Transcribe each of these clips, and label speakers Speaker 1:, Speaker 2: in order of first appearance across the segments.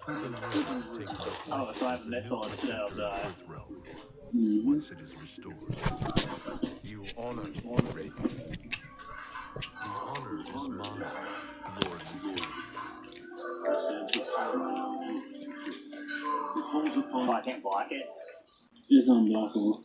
Speaker 1: Fugen will take my
Speaker 2: Oh,
Speaker 1: place
Speaker 2: so I
Speaker 1: as
Speaker 2: have
Speaker 1: the
Speaker 2: left
Speaker 1: new
Speaker 2: on the
Speaker 1: protector
Speaker 2: shelf,
Speaker 1: of Earth Realm. Once it is restored.
Speaker 3: You honor me, Raiden.
Speaker 1: The honor is mine, Lord Liu Kang.
Speaker 2: Oh, I can't block it.
Speaker 4: It's unblockable.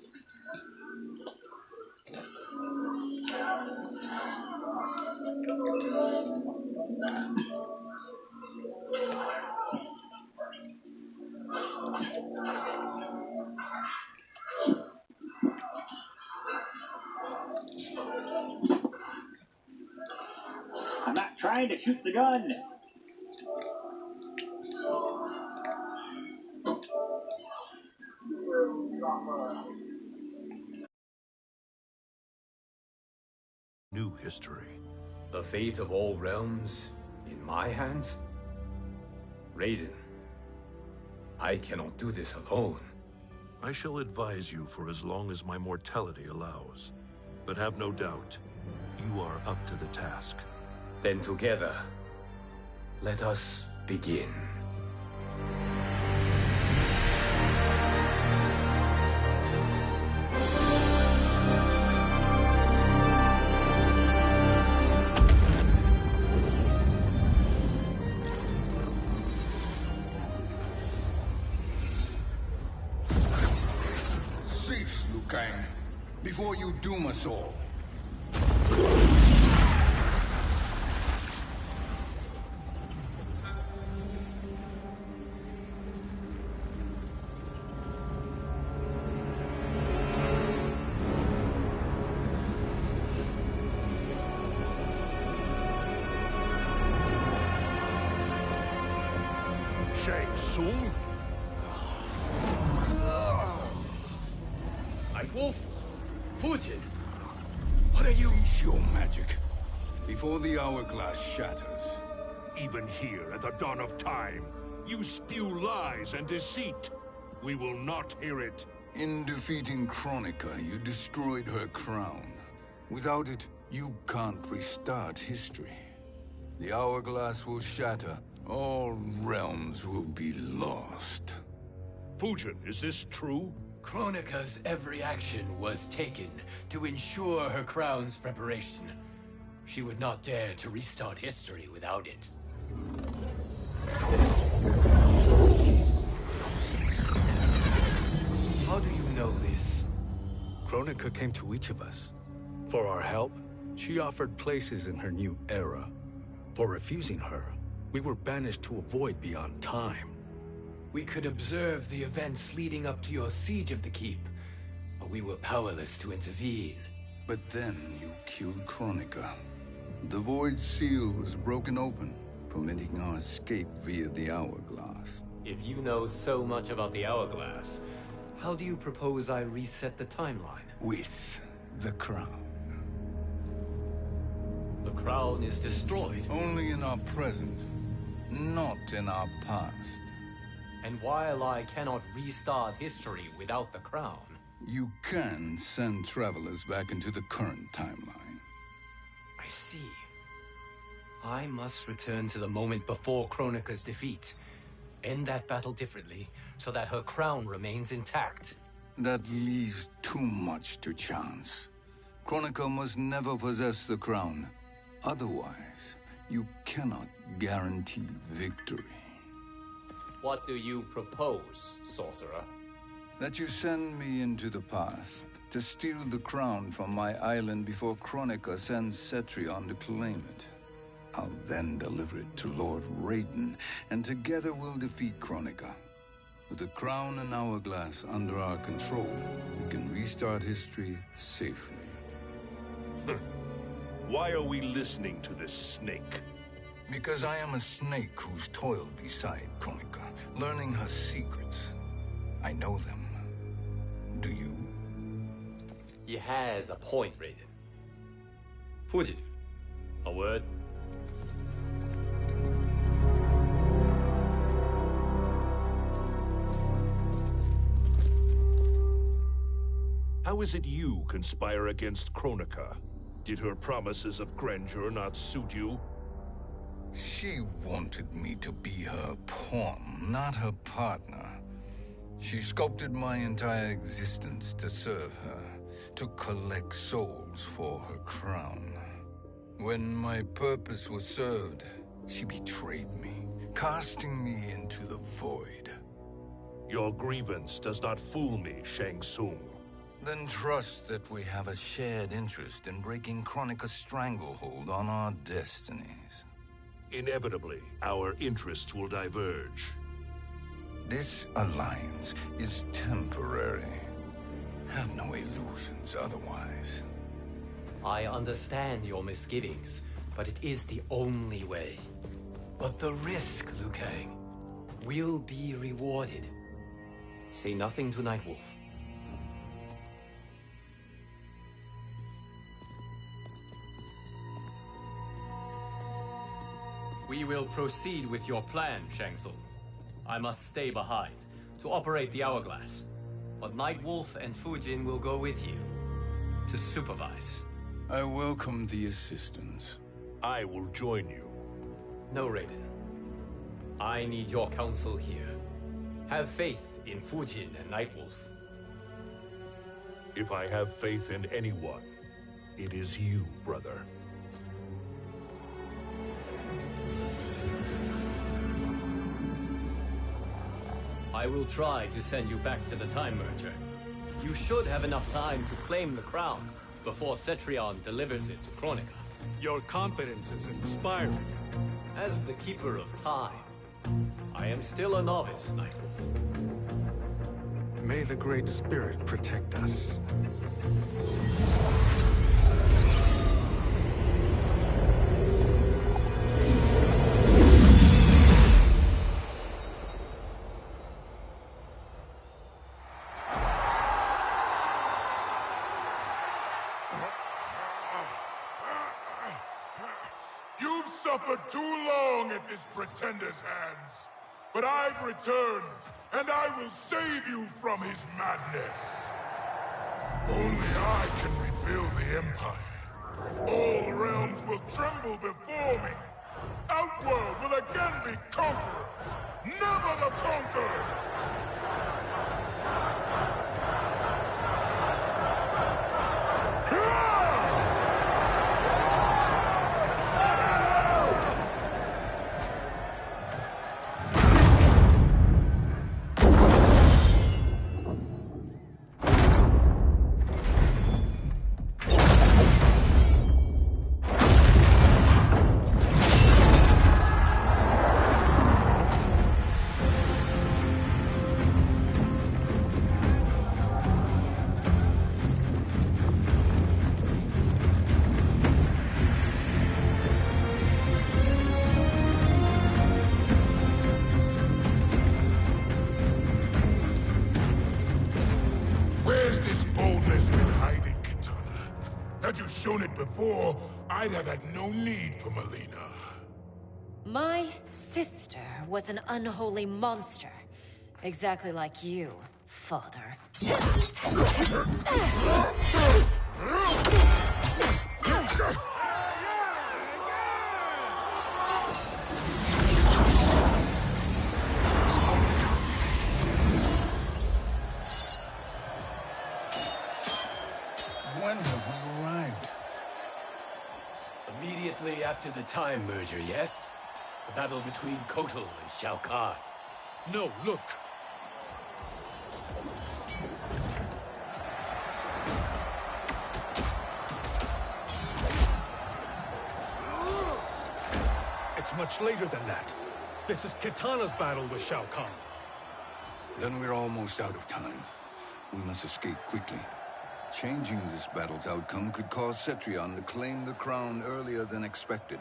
Speaker 2: I'm not trying to shoot the gun.
Speaker 1: New history.
Speaker 3: The fate of all realms in my hands? Raiden, I cannot do this alone.
Speaker 1: I shall advise you for as long as my mortality allows. But have no doubt, you are up to the task.
Speaker 3: Then together, let us begin.
Speaker 5: Cease, Liu Kang, before you doom us all.
Speaker 1: Shang Tsung?
Speaker 3: Wolf, Fujin, what are you?
Speaker 5: Cease your magic, before the hourglass shatters.
Speaker 1: Even here at the dawn of time, you spew lies and deceit. We will not hear it.
Speaker 5: In defeating Kronika, you destroyed her crown. Without it, you can't restart history. The hourglass will shatter. All realms will be lost.
Speaker 1: Fujin, is this true?
Speaker 3: Kronika's every action was taken to ensure her crown's preparation. She would not dare to restart history without it. How do you know this?
Speaker 6: Kronika came to each of us. For our help, she offered places in her new era. For refusing her, we were banished to a void beyond time.
Speaker 3: We could observe the events leading up to your siege of the keep, but we were powerless to intervene.
Speaker 5: But then you killed Kronika. The void seal was broken open, permitting our escape via the hourglass.
Speaker 3: If you know so much about the hourglass, how do you propose I reset the timeline?
Speaker 5: With the crown.
Speaker 3: The crown is destroyed.
Speaker 5: Only in our present, not in our past.
Speaker 3: And while I cannot restart history without the crown...
Speaker 5: You can send travelers back into the current timeline.
Speaker 3: I see. I must return to the moment before Kronika's defeat. End that battle differently, so that her crown remains intact.
Speaker 5: That leaves too much to chance. Kronika must never possess the crown. Otherwise, you cannot guarantee victory.
Speaker 3: What do you propose, sorcerer?
Speaker 5: That you send me into the past to steal the crown from my island before Kronika sends Cetrion to claim it. I'll then deliver it to Lord Raiden, and together we'll defeat Kronika. With the crown and hourglass under our control, we can restart history safely.
Speaker 1: Why are we listening to this snake?
Speaker 5: Because I am a snake who's toiled beside Kronika, learning her secrets. I know them. Do you?
Speaker 3: He has a point, Raiden. Fujin, a word?
Speaker 1: How is it you conspire against Kronika? Did her promises of grandeur not suit you?
Speaker 5: She wanted me to be her pawn, not her partner. She sculpted my entire existence to serve her, to collect souls for her crown. When my purpose was served, she betrayed me, casting me into the void.
Speaker 1: Your grievance does not fool me, Shang Tsung.
Speaker 5: Then trust that we have a shared interest in breaking Kronika's stranglehold on our destinies.
Speaker 1: Inevitably, our interests will diverge.
Speaker 5: This alliance is temporary. Have no illusions otherwise.
Speaker 3: I understand your misgivings, but it is the only way. But the risk, Liu Kang, will be rewarded. Say nothing to Nightwolf. We will proceed with your plan, Shang Tsung. I must stay behind to operate the Hourglass. But Nightwolf and Fujin will go with you to supervise.
Speaker 5: I welcome the assistance.
Speaker 1: I will join you.
Speaker 3: No, Raiden. I need your counsel here. Have faith in Fujin and Nightwolf.
Speaker 1: If I have faith in anyone, it is you, brother.
Speaker 3: I will try to send you back to the Time Merger. You should have enough time to claim the crown before Cetrion delivers it to Kronika.
Speaker 6: Your confidence is inspiring.
Speaker 3: As the Keeper of Time, I am still a novice, Nightwolf.
Speaker 6: May the Great Spirit protect us.
Speaker 7: You've suffered too long at this pretender's hands. But I've returned, and I will save you from his madness. Only I can rebuild the Empire. All realms will tremble before me. Outworld will again be conquerors, never the conquered! Had you shown it before, I'd have had no need for Melina.
Speaker 8: My sister was an unholy monster. Exactly like you, father.
Speaker 5: When have we arrived?
Speaker 3: Immediately after the Time Merger, yes? The battle between Kotal and Shao Kahn.
Speaker 6: No, look. It's much later than that. This is Kitana's battle with Shao Kahn.
Speaker 5: Then we're almost out of time. We must escape quickly. Changing this battle's outcome could cause Cetrion to claim the crown earlier than expected.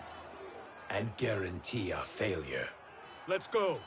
Speaker 3: And guarantee a failure.
Speaker 6: Let's go.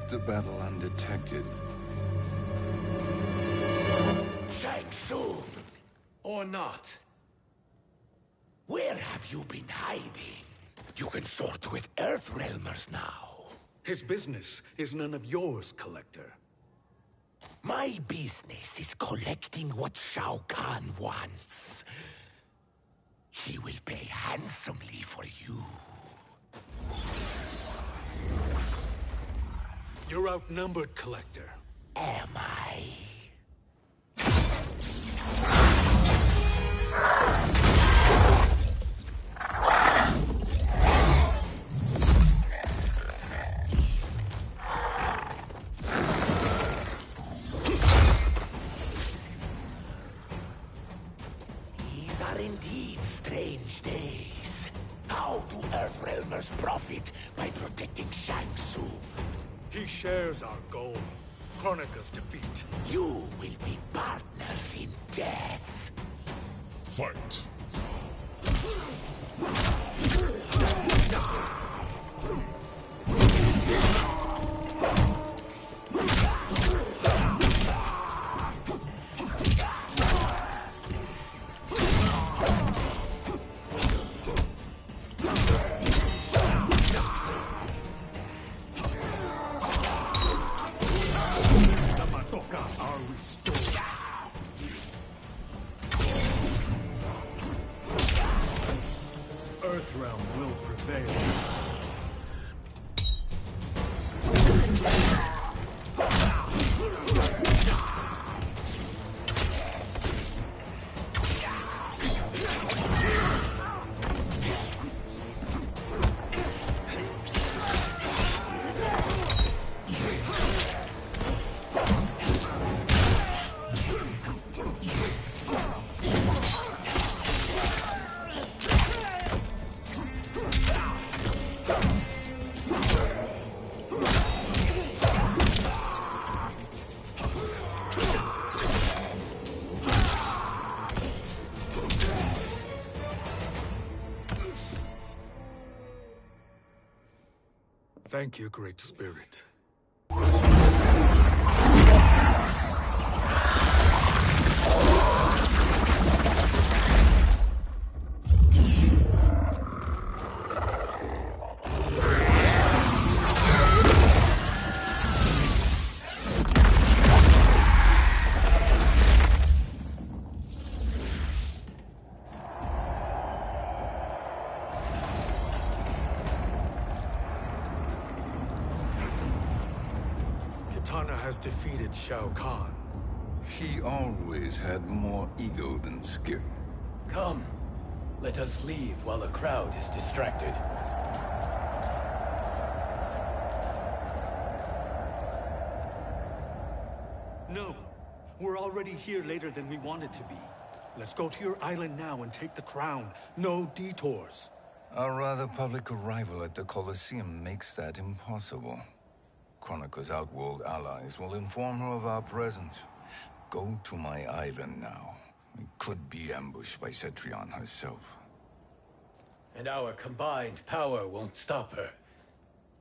Speaker 5: the battle undetected.
Speaker 9: Shang Tsung!
Speaker 3: Or not.
Speaker 9: Where have you been hiding? You can sort with Earthrealmers now.
Speaker 6: His business is none of yours, Collector.
Speaker 9: My business is collecting what Shao Kahn wants. He will pay handsomely for you.
Speaker 6: You're outnumbered, Collector.
Speaker 9: Am I? These are indeed strange days. How do Earthrealmers profit by protecting Shang Tsung?
Speaker 6: He shares our goal. Kronika's defeat.
Speaker 9: You will be partners in death.
Speaker 7: Fight.
Speaker 6: Are restored. Earthrealm will prevail. Thank you, Great Spirit. Kitana has defeated Shao Kahn.
Speaker 5: He always had more ego than skill.
Speaker 3: Come, let us leave while the crowd is distracted.
Speaker 6: No, we're already here later than we wanted to be. Let's go to your island now and take the crown. No detours.
Speaker 5: Our rather public arrival at the Colosseum makes that impossible. Kronika's outworld allies will inform her of our presence. Go to my island now. We could be ambushed by Cetrion herself.
Speaker 3: And our combined power won't stop her.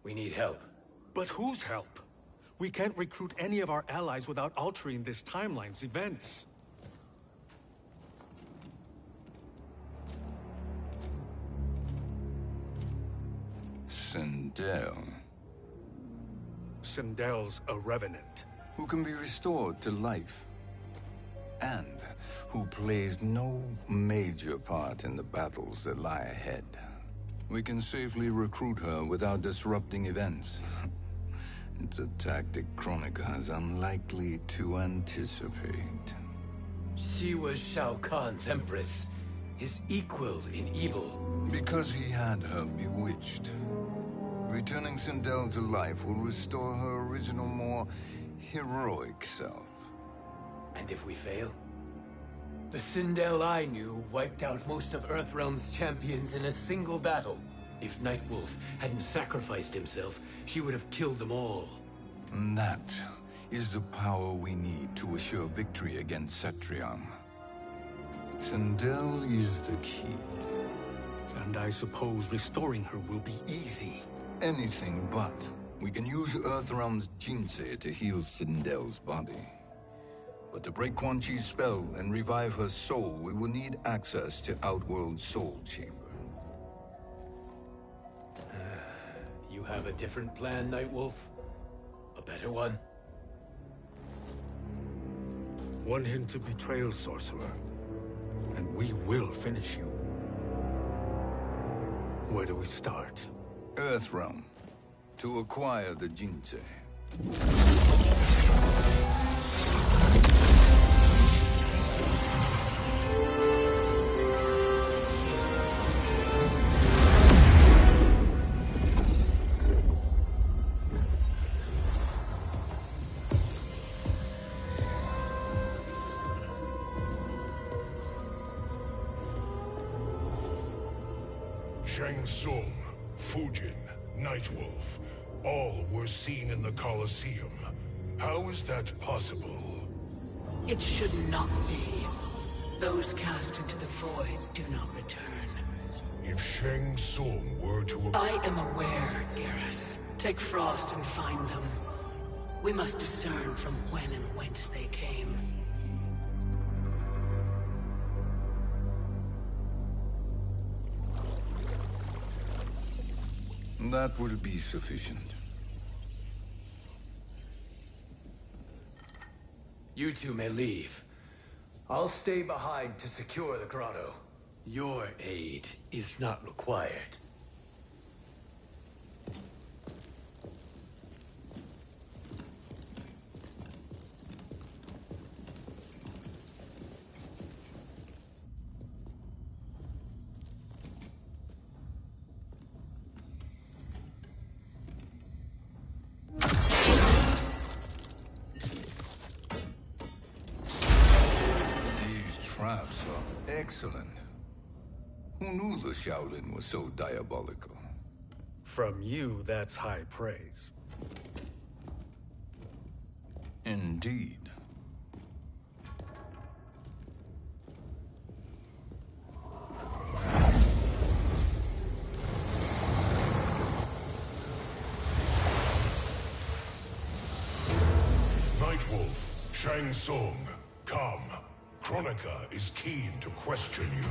Speaker 3: We need help.
Speaker 6: But whose help? We can't recruit any of our allies without altering this timeline's events.
Speaker 5: Sindel,
Speaker 6: Sindel's a revenant.
Speaker 5: who can be restored to life, and who plays no major part in the battles that lie ahead. We can safely recruit her without disrupting events. It's a tactic Kronika is unlikely to anticipate.
Speaker 3: She was Shao Kahn's empress, his equal in evil.
Speaker 5: Because he had her bewitched. Returning Sindel to life will restore her original, more heroic self.
Speaker 3: And if we fail? The Sindel I knew wiped out most of Earthrealm's champions in a single battle. If Nightwolf hadn't sacrificed himself, she would have killed them all.
Speaker 5: And that is the power we need to assure victory against Cetrion. Sindel is the key.
Speaker 6: And I suppose restoring her will be easy.
Speaker 5: Anything but. We can use Earthrealm's Jinsei to heal Sindel's body. But to break Quan Chi's spell and revive her soul, we will need access to Outworld's Soul Chamber.
Speaker 3: You have a different plan, Nightwolf? A better one?
Speaker 6: One hint to betrayal, Sorcerer, and we will finish you. Where do we start?
Speaker 5: Earthrealm. To acquire the Jinsei.
Speaker 7: Shang Tsung, Fujin, Nightwolf, all were seen in the Colosseum. How is that possible?
Speaker 10: It should not be. Those cast into the void do not return.
Speaker 7: If Shang Tsung were to...
Speaker 10: I am aware, Garrus. Take Frost and find them. We must discern from when and whence they came.
Speaker 5: That will be sufficient.
Speaker 3: You two may leave. I'll stay behind to secure the grotto. Your aid is not required.
Speaker 5: Traps are excellent. Who knew the Shaolin was so diabolical?
Speaker 6: From you, that's high praise.
Speaker 5: Indeed.
Speaker 7: Nightwolf, Shang Tsung, come. Kronika is keen to question you.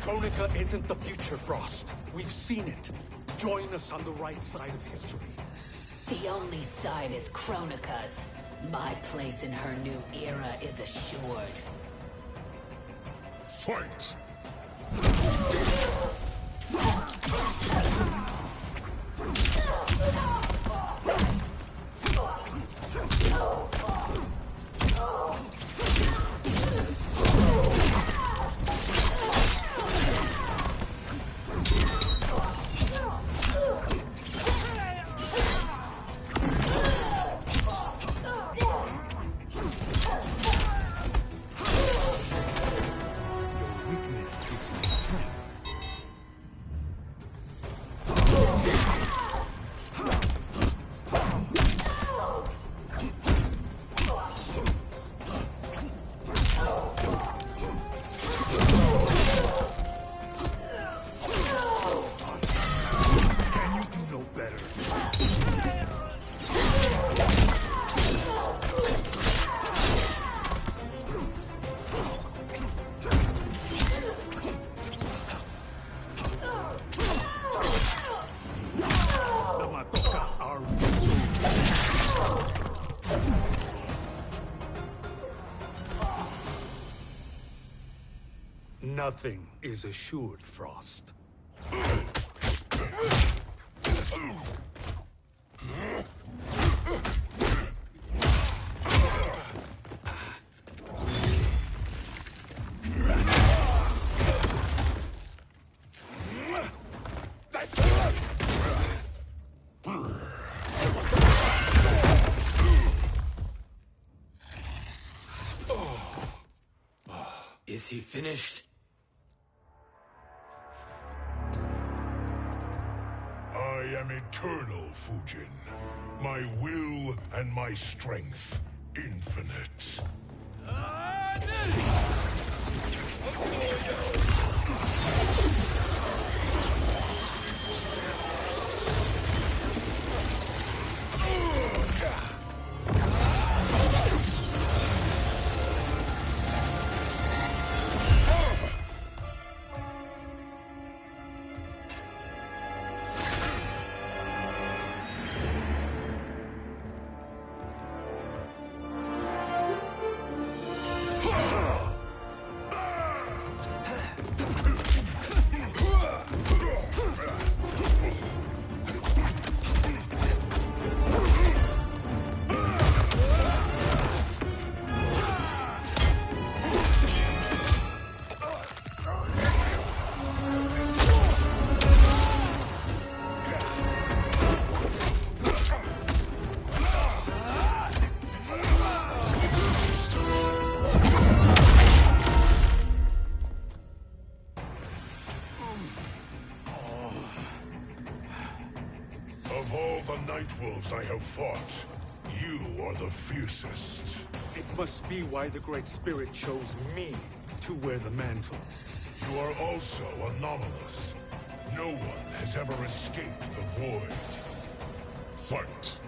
Speaker 6: Kronika isn't the future, Frost. We've seen it. Join us on the right side of history.
Speaker 10: The only side is Kronika's. My place in her new era is assured.
Speaker 7: Fight!
Speaker 6: Nothing is assured, Frost.
Speaker 3: Is he finished?
Speaker 7: I am eternal, Fujin. My will and my strength, infinite. Of all the Nightwolves I have fought, you are the fiercest.
Speaker 6: It must be why the Great Spirit chose me to wear the mantle.
Speaker 7: You are also anomalous. No one has ever escaped the void. Fight!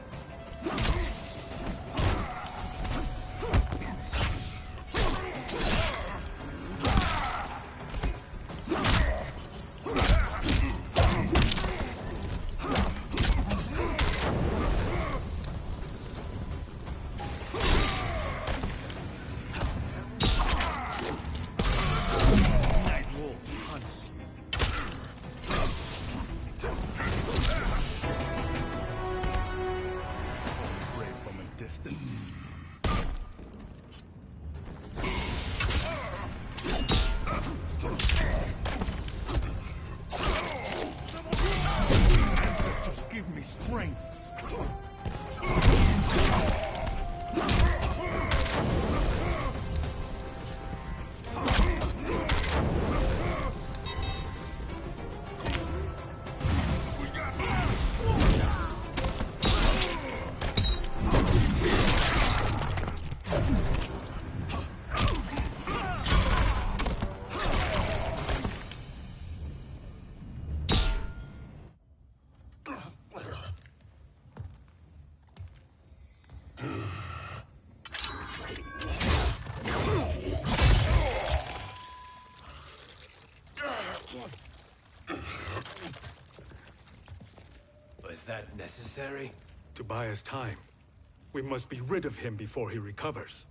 Speaker 3: Was that necessary?
Speaker 6: To buy us time. We must be rid of him before he recovers.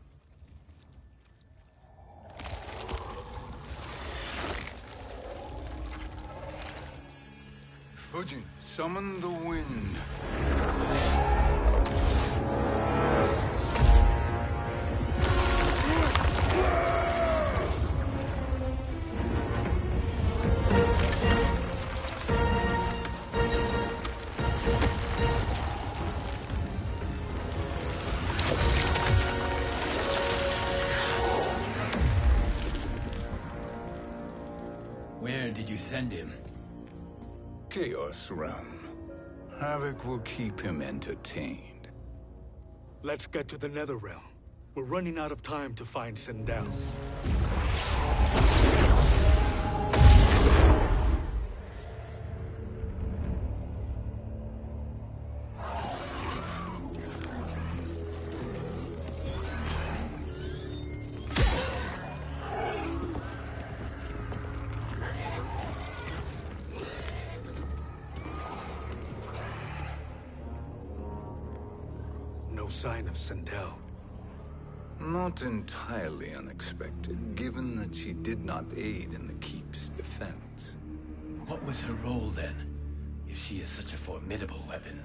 Speaker 5: Fujin, summon the wind.
Speaker 3: Where did you send him?
Speaker 5: Chaos Realm. Havoc will keep him entertained.
Speaker 6: Let's get to the Netherrealm. We're running out of time to find Sindel. No sign of Sindel.
Speaker 5: Not entirely unexpected, given that she did not aid in the Keep's defense.
Speaker 3: What was her role then, if she is such a formidable weapon?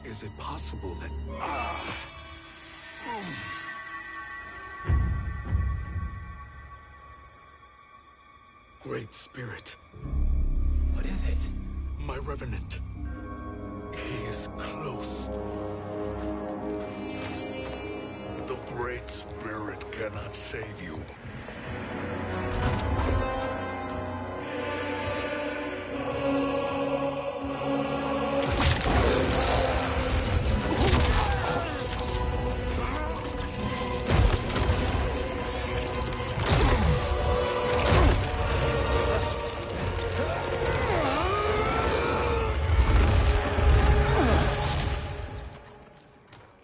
Speaker 6: Is it possible that... Great Spirit.
Speaker 3: What is it?
Speaker 6: My Revenant. He is close.
Speaker 7: The Great Spirit cannot save you.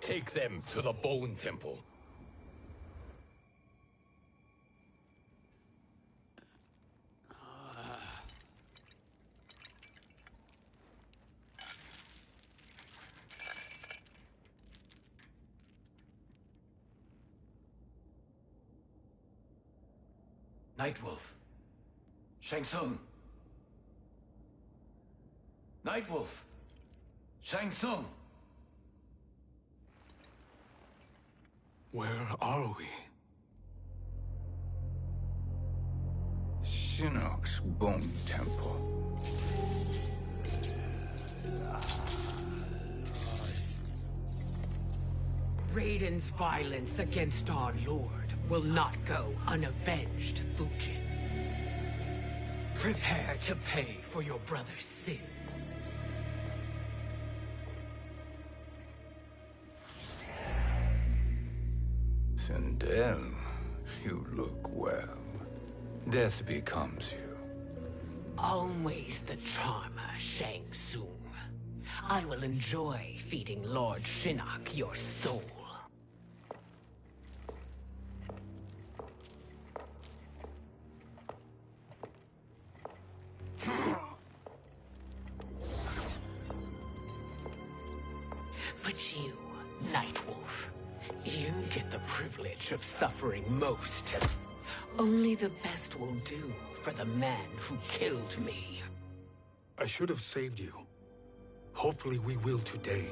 Speaker 3: Take them to the Bone Temple. Nightwolf. Shang Tsung. Nightwolf. Shang Tsung.
Speaker 6: Where are we?
Speaker 5: Shinnok's Bone Temple.
Speaker 10: Raiden's violence against our Lord will not go unavenged, Fujin. Prepare to pay for your brother's sins.
Speaker 5: Sindel, you look well. Death becomes you.
Speaker 10: Always the charmer, Shang Tsung. I will enjoy feeding Lord Shinnok your soul. But you, Nightwolf, you get the privilege of suffering most. Only the best will do for the man who killed me.
Speaker 6: I should have saved you. Hopefully we will today.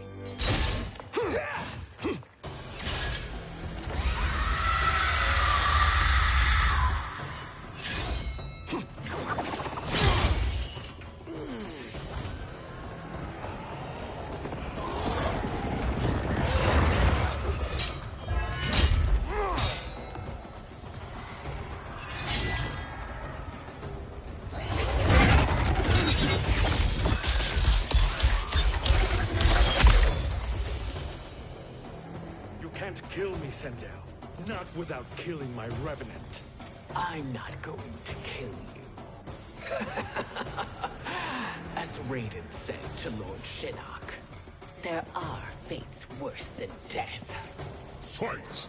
Speaker 6: Kill me, Sindel. Not without killing my Revenant.
Speaker 10: I'm not going to kill you. As Raiden said to Lord Shinnok, there are fates worse than death.
Speaker 7: Fight!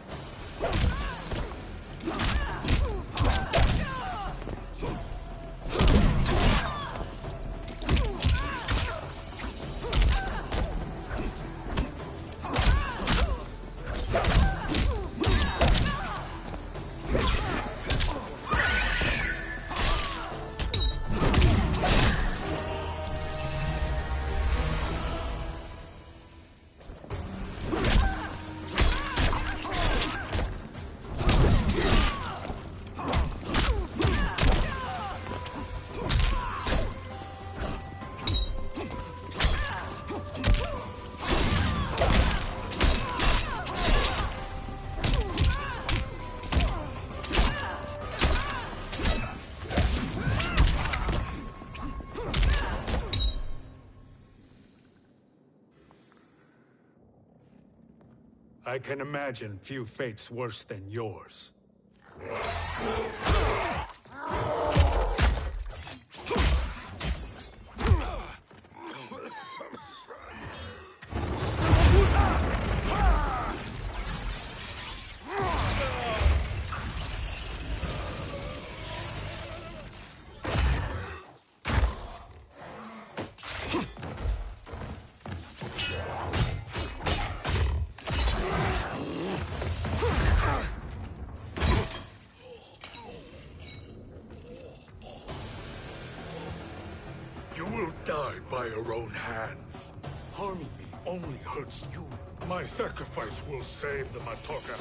Speaker 6: I can imagine few fates worse than yours. died by your own hands. Harming me only hurts you. My sacrifice will save the Matoka.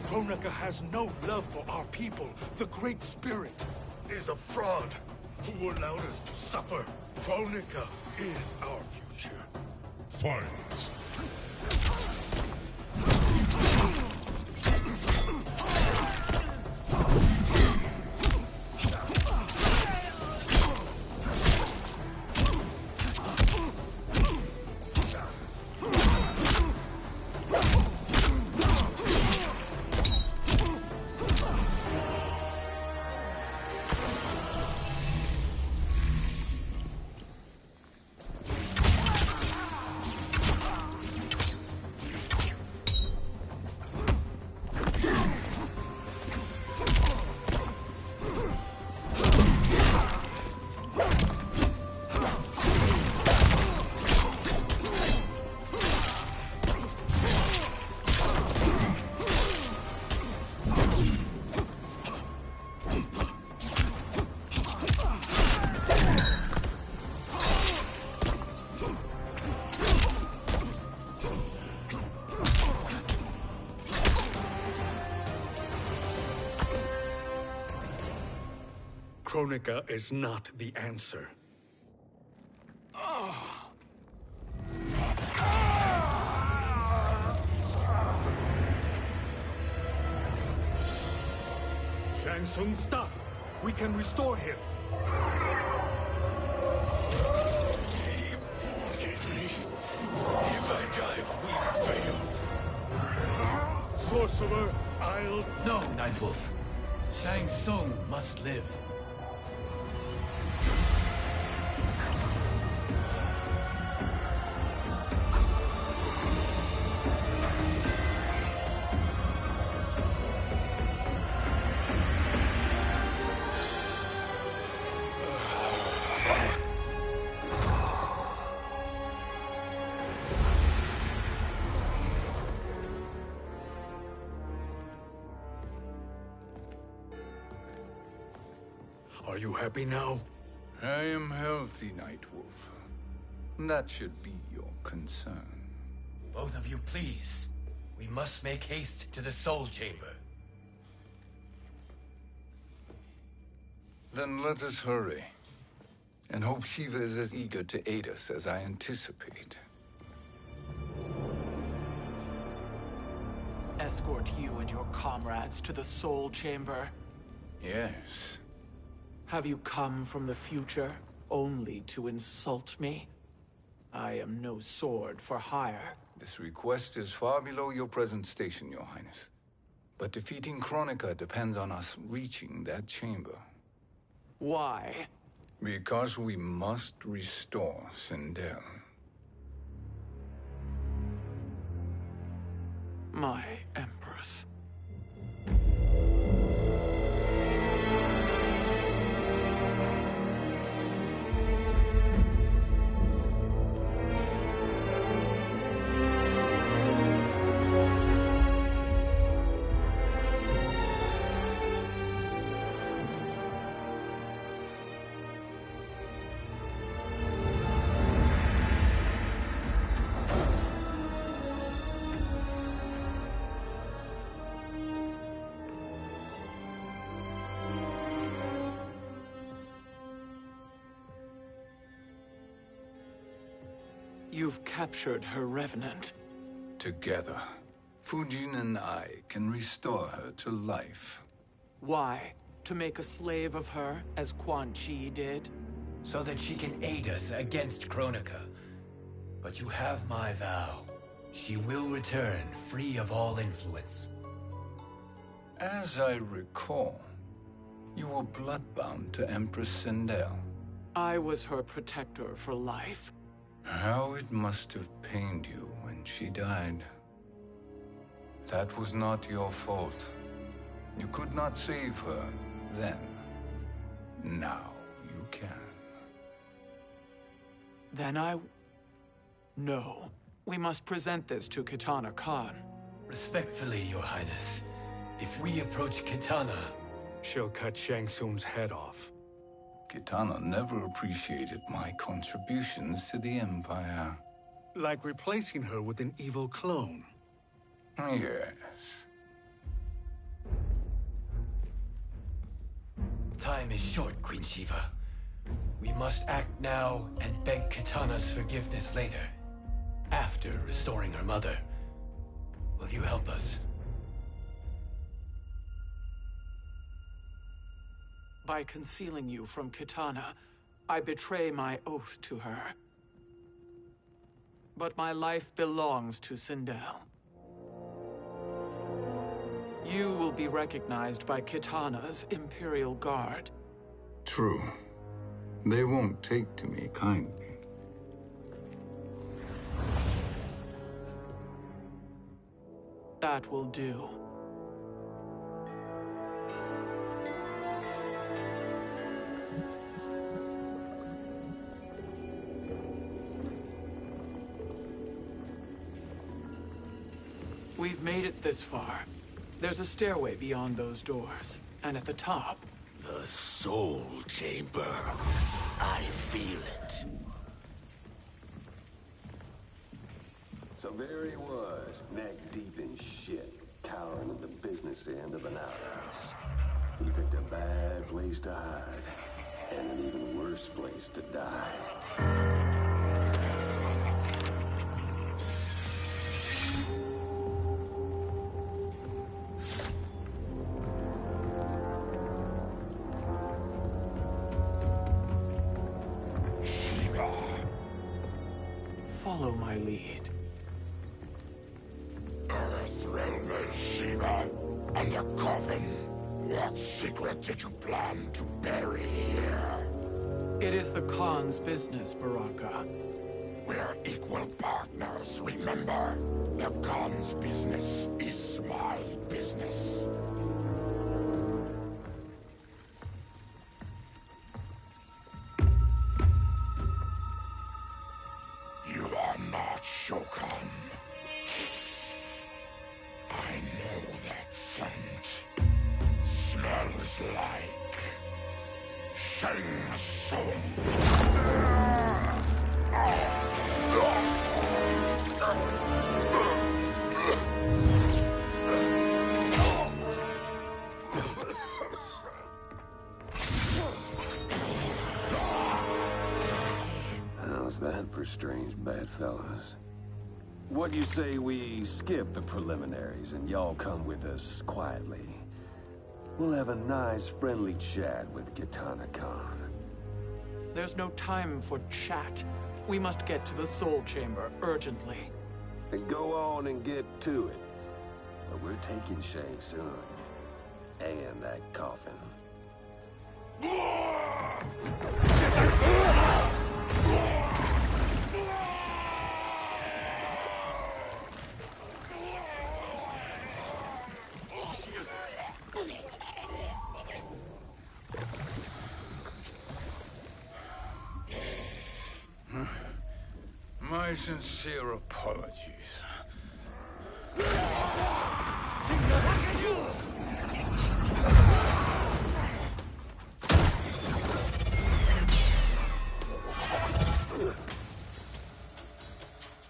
Speaker 6: Kronika has no love for our people. The Great Spirit is a fraud who allowed us to suffer. Kronika is our future.
Speaker 7: Fight!
Speaker 6: Kronika is not the answer. Shang Tsung, stop! We can restore him!
Speaker 9: If I die, we fail.
Speaker 6: Sorcerer, I'll...
Speaker 3: No, Nightwolf. Shang Tsung must live.
Speaker 6: Are you happy now?
Speaker 5: I am healthy, Nightwolf. That should be your concern.
Speaker 3: Both of you, please. We must make haste to the Soul Chamber.
Speaker 5: Then let us hurry. And hope Shiva is as eager to aid us as I anticipate.
Speaker 11: Escort you and your comrades to the Soul Chamber.
Speaker 5: Yes.
Speaker 11: Have you come from the future only to insult me? I am no sword for hire.
Speaker 5: This request is far below your present station, Your Highness. But defeating Kronika depends on us reaching that chamber.
Speaker 11: Why?
Speaker 5: Because we must restore Sindel.
Speaker 11: My Empress. You've captured her revenant.
Speaker 5: Together, Fujin and I can restore her to life.
Speaker 11: Why? To make a slave of her, as Quan Chi did?
Speaker 3: So that she can aid us against Kronika. But you have my vow. She will return free of all influence.
Speaker 5: As I recall, you were bloodbound to Empress Sindel.
Speaker 11: I was her protector for life.
Speaker 5: How it must have pained you when she died. That was not your fault. You could not save her then. Now you can.
Speaker 11: Then No. We must present this to Kitana Khan.
Speaker 3: Respectfully, Your Highness. If we approach Kitana...
Speaker 6: She'll cut Shang Tsung's head off.
Speaker 5: Kitana never appreciated my contributions to the Empire.
Speaker 6: Like replacing her with an evil clone.
Speaker 5: Yes.
Speaker 3: Time is short, Queen Shiva. We must act now and beg Kitana's forgiveness later. After restoring her mother. Will you help us?
Speaker 11: By concealing you from Kitana, I betray my oath to her. But my life belongs to Sindel. You will be recognized by Kitana's Imperial Guard.
Speaker 5: True. They won't take to me kindly.
Speaker 11: That will do. We've made it this far. There's a stairway beyond those doors, and at the top...
Speaker 9: The Soul Chamber. I feel it.
Speaker 12: So there he was, neck deep in shit, cowering at the business end of an outhouse. He picked a bad place to hide, and an even worse place to die.
Speaker 11: Follow my lead.
Speaker 9: Earthrealm is Shiva, and a coffin. What secret did you plan to bury here?
Speaker 11: It is the Khan's business, Baraka.
Speaker 9: We're equal partners, remember? The Khan's business is my business. You are not Shokan. I know that scent. Smells like Shang Tsung.
Speaker 12: How's that for strange bedfellows? What do you say we skip the preliminaries and y'all come with us quietly? We'll have a nice, friendly chat with Kitana Khan.
Speaker 11: There's no time for chat. We must get to the Soul Chamber urgently.
Speaker 12: And go on and get to it. But we're taking Shang Tsung. And that coffin.
Speaker 5: My sincere apologies.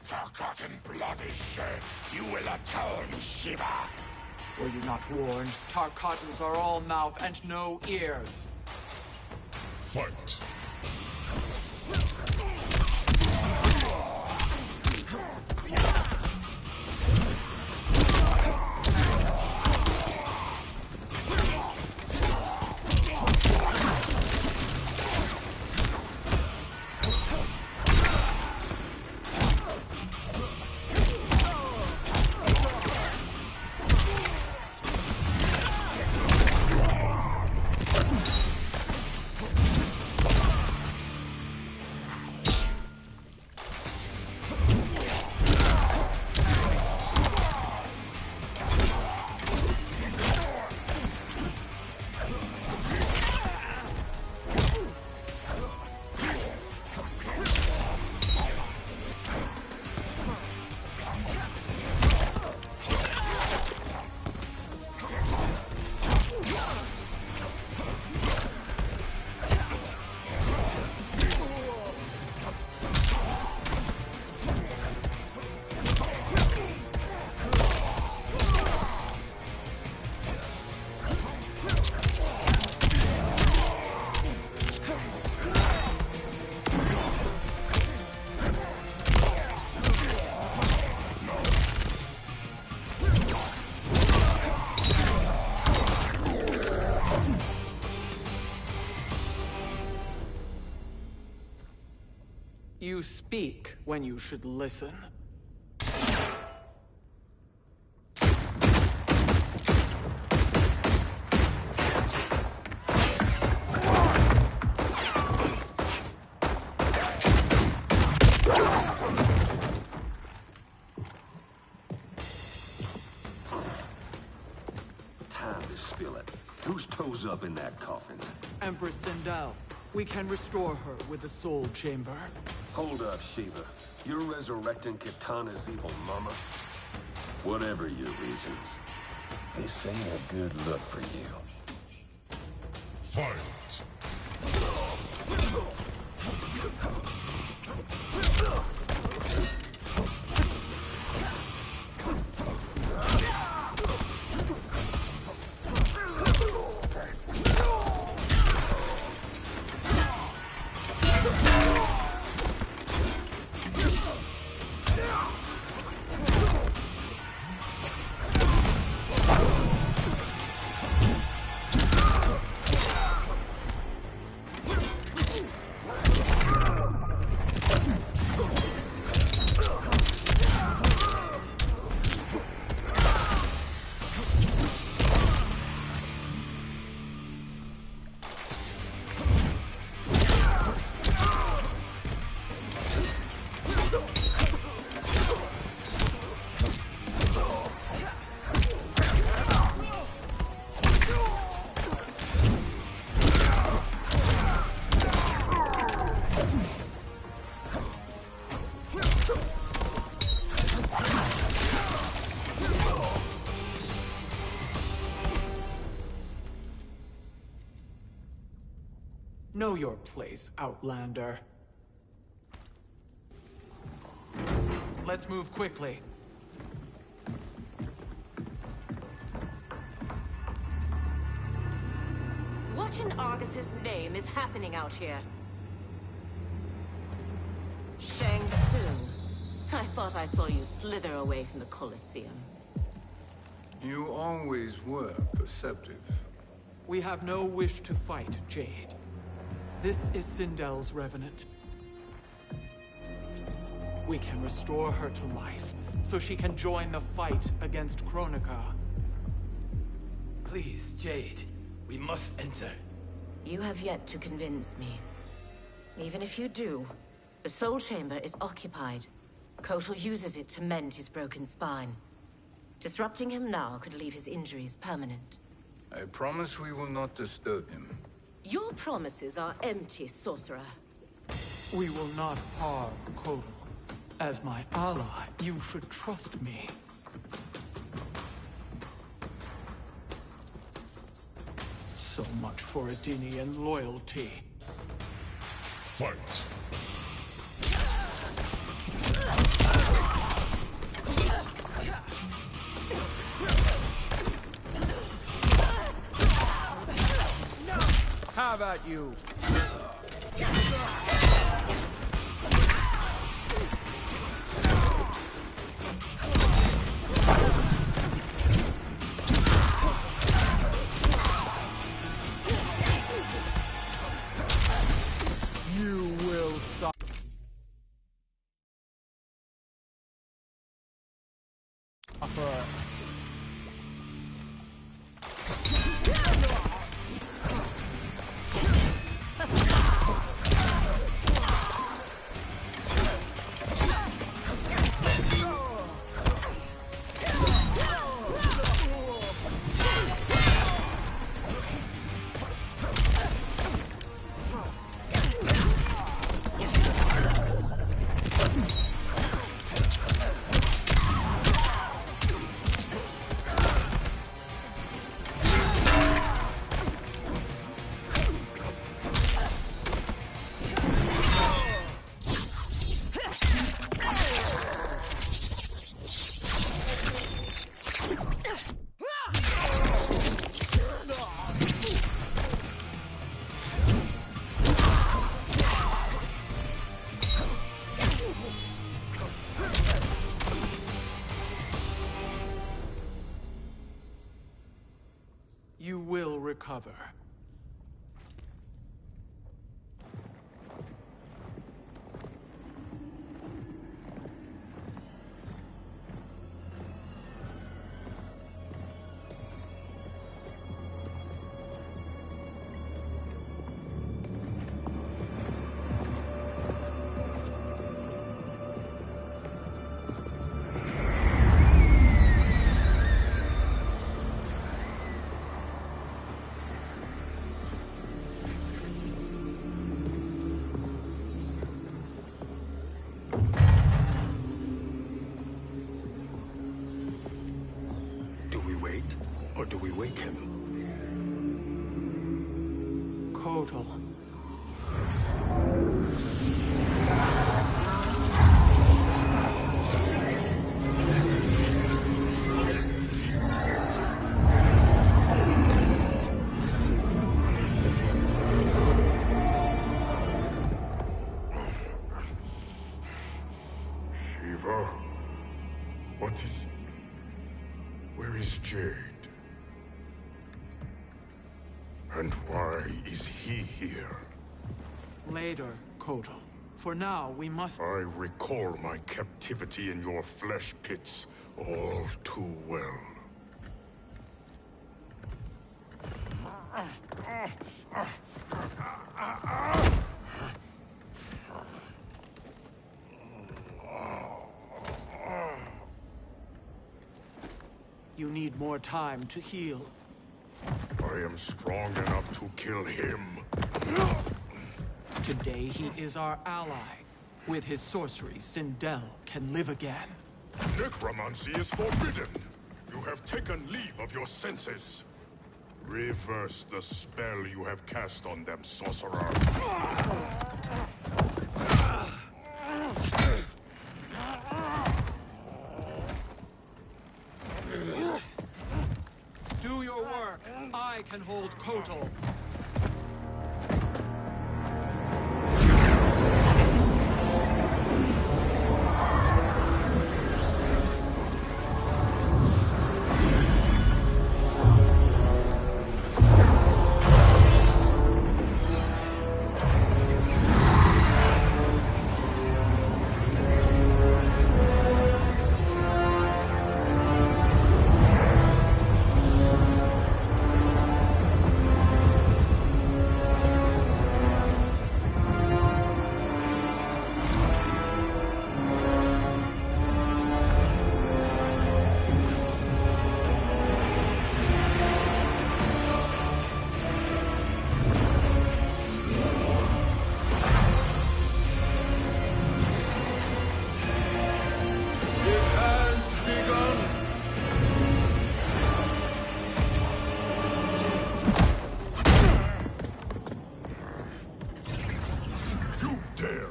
Speaker 9: Forgotten blood is shed. You will atone, Shiva.
Speaker 11: Were you not warned? Tarkatans are all mouth and no ears.
Speaker 9: Fight.
Speaker 11: You speak when you should listen.
Speaker 12: Time to spill it. Whose toes up in that coffin?
Speaker 11: Empress Sindel. We can restore her with the Soul Chamber.
Speaker 12: Hold up, Shiva. You're resurrecting Kitana's evil mama? Whatever your reasons, this ain't a good look for you.
Speaker 7: Fight!
Speaker 11: Know your place, Outlander. Let's move quickly.
Speaker 8: What in Argus's name is happening out here? Shang Tsung. I thought I saw you slither away from the Colosseum.
Speaker 5: You always were perceptive.
Speaker 11: We have no wish to fight, Jade. This is Sindel's Revenant. We can restore her to life, so she can join the fight against Kronika.
Speaker 3: Please, Jade. We must enter.
Speaker 8: You have yet to convince me. Even if you do, the Soul Chamber is occupied. Kotal uses it to mend his broken spine. Disrupting him now could leave his injuries permanent.
Speaker 5: I promise we will not disturb him.
Speaker 8: Your promises are empty, sorcerer.
Speaker 11: We will not harm Kotal. As my ally, you should trust me. So much for Adenian loyalty.
Speaker 7: Fight!
Speaker 11: How about you? You will suffer.
Speaker 6: Or do we wake him?
Speaker 11: Kotal.
Speaker 6: Shiva? What is... Where is Jade? And why is he here?
Speaker 11: Later, Kotal. For now, we must...
Speaker 6: I recall my captivity in your flesh pits all too well.
Speaker 11: You need more time to heal.
Speaker 6: I am strong enough to kill him.
Speaker 11: Today he is our ally. With his sorcery, Sindel can live again.
Speaker 6: Necromancy is forbidden. You have taken leave of your senses. Reverse the spell you have cast on them, sorcerer.
Speaker 11: Do your work. I can hold Kotal.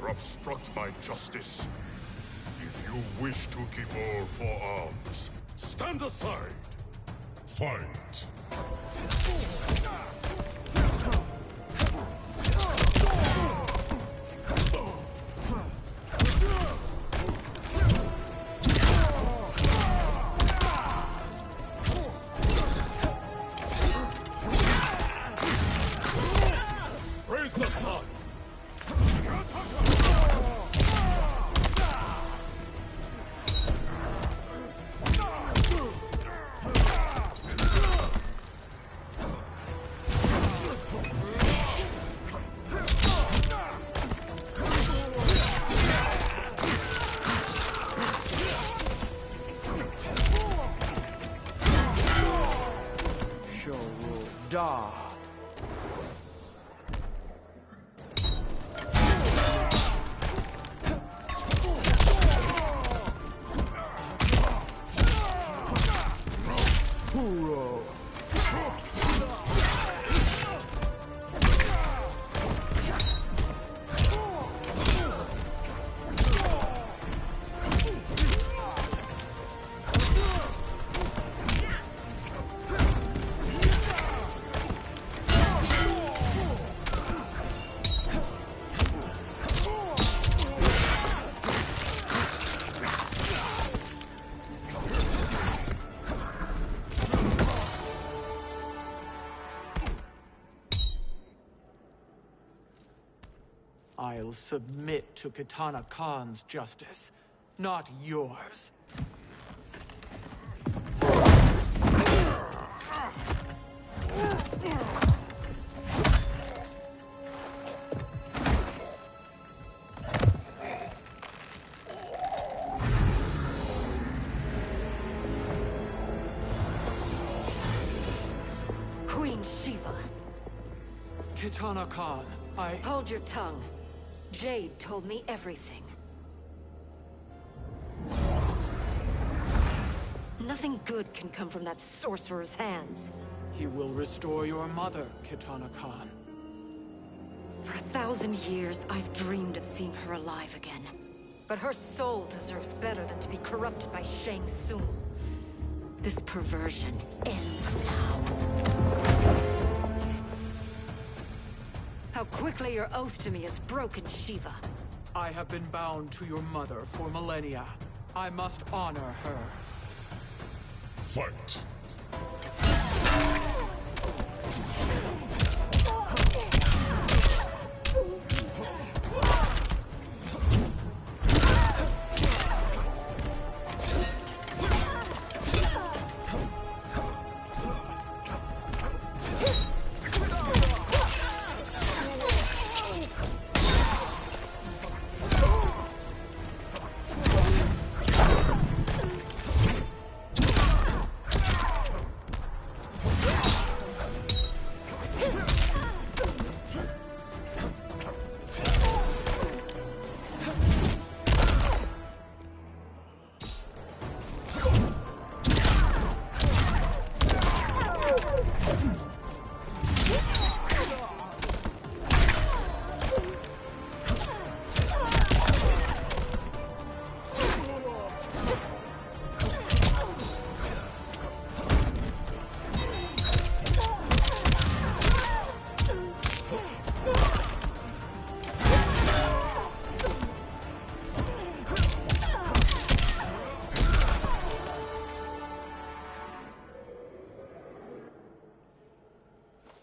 Speaker 6: Obstruct my justice. If you wish to keep all four arms, stand aside. Fight. Praise the sun.
Speaker 11: Da. Huro. I'll submit to Kitana Khan's justice, not yours.
Speaker 13: Queen Shiva.
Speaker 11: Kitana Khan, I...
Speaker 13: Hold your tongue. Jade told me everything. Nothing good can come from that sorcerer's hands.
Speaker 11: He will restore your mother, Kitana Khan.
Speaker 13: For 1,000 years, I've dreamed of seeing her alive again. But her soul deserves better than to be corrupted by Shang Tsung. This perversion ends now. How quickly your oath to me has broken, Shiva.
Speaker 11: I have been bound to your mother for millennia. I must honor her.
Speaker 7: Fight.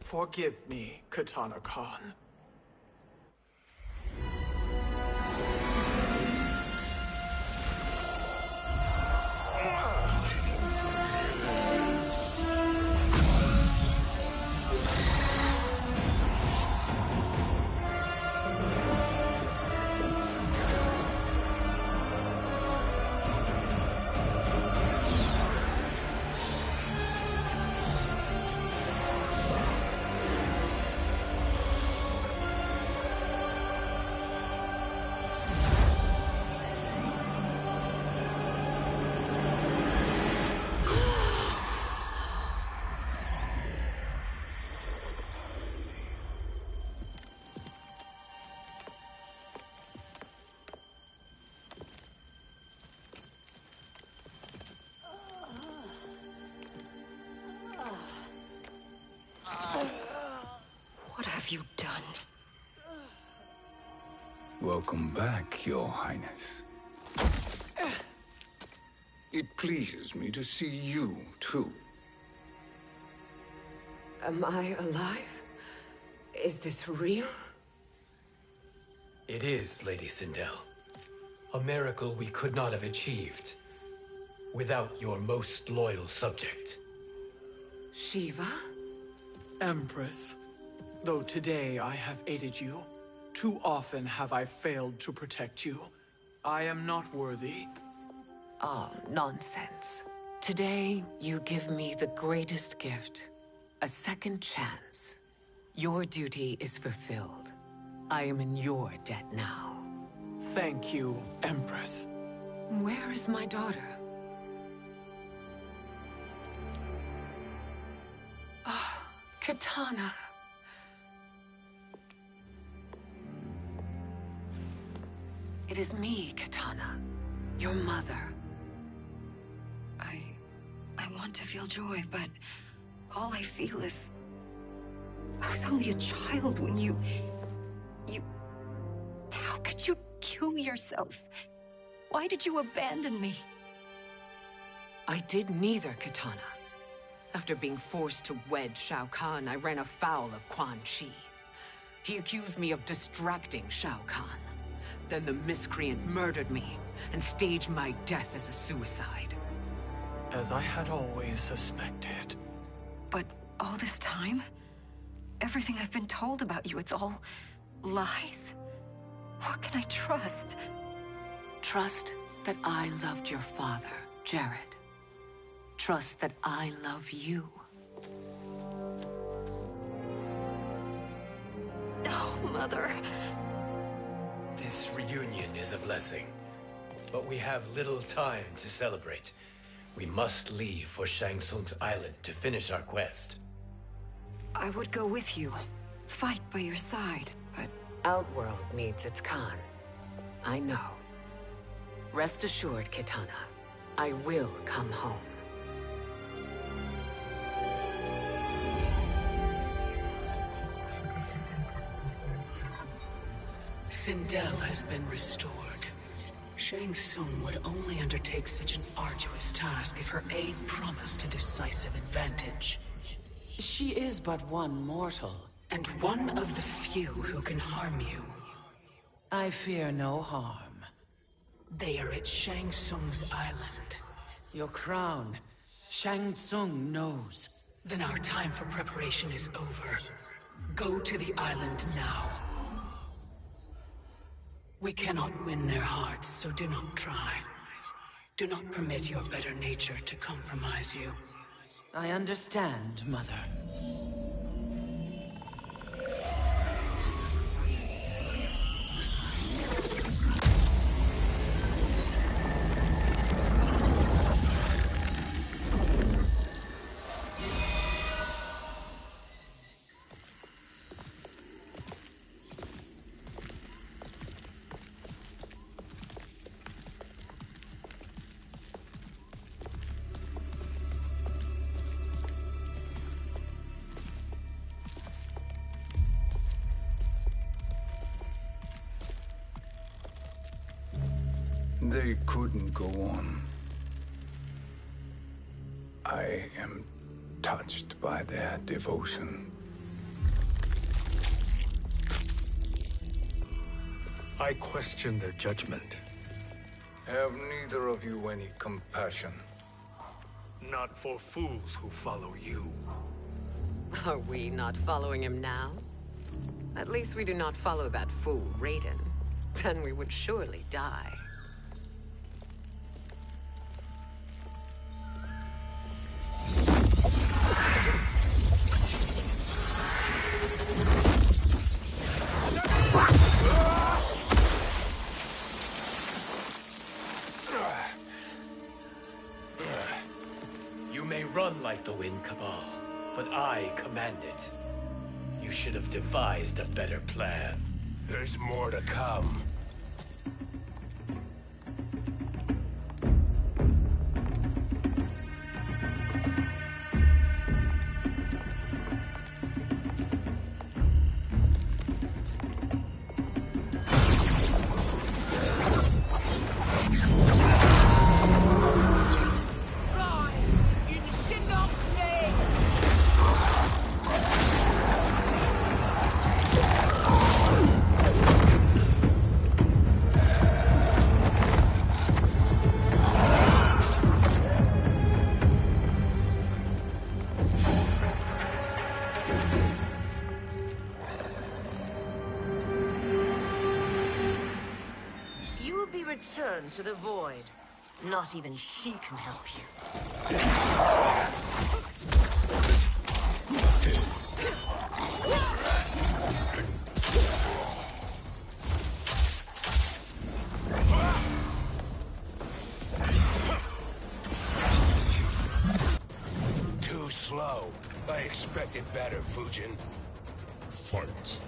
Speaker 11: Forgive me, Kitana Khan.
Speaker 13: What have you done?
Speaker 5: Welcome back, Your Highness. It pleases me to see you, too.
Speaker 10: Am I alive? Is this real?
Speaker 3: It is, Lady Sindel. A miracle we could not have achieved without your most loyal subject.
Speaker 10: Shiva?
Speaker 11: Empress, though today I have aided you, too often have I failed to protect you. I am not worthy.
Speaker 10: Oh, nonsense. Today, you give me the greatest gift. A second chance. Your duty is fulfilled. I am in your debt now.
Speaker 11: Thank you, Empress.
Speaker 10: Where is my daughter? Ah, Kitana. It is me, Kitana. Your mother.
Speaker 13: I want to feel joy, but all I feel is... I was only a child when you... How could you kill yourself? Why did you abandon me?
Speaker 10: I did neither, Kitana. After being forced to wed Shao Kahn, I ran afoul of Quan Chi. He accused me of distracting Shao Kahn. Then the miscreant murdered me and staged my death as a suicide.
Speaker 11: As I had always suspected.
Speaker 13: But all this time? Everything I've been told about you, it's all lies? What can I trust?
Speaker 10: Trust that I loved your father, Jared. Trust that I love you.
Speaker 13: No, Mother.
Speaker 3: This reunion is a blessing, but we have little time to celebrate. We must leave for Shang Tsung's island to finish our quest.
Speaker 13: I would go with you. Fight by your side, but...
Speaker 10: Outworld needs its Khan. I know. Rest assured, Kitana. I will come home.
Speaker 14: Sindel has been restored. Shang Tsung would only undertake such an arduous task if her aid promised a decisive advantage. She is but one mortal, and one of the few who can harm you. I fear no harm. They are at Shang Tsung's island. Your crown. Shang Tsung knows. Then our time for preparation is over. Go to the island now. We cannot win their hearts, so do not try. Do not permit your better nature to compromise you. I understand, Mother.
Speaker 5: They couldn't go on. I am touched by their devotion.
Speaker 6: I question their judgment.
Speaker 5: Have neither of you any compassion?
Speaker 6: Not for fools who follow you.
Speaker 10: Are we not following him now? At least we do not follow that fool, Raiden. Then we would surely die.
Speaker 3: You may run like the wind, Cabal, but I command it. You should have devised a better plan.
Speaker 9: There's more to come.
Speaker 8: Return to the void. Not even she can help you.
Speaker 9: Too slow. I expected better, Fujin. Fight.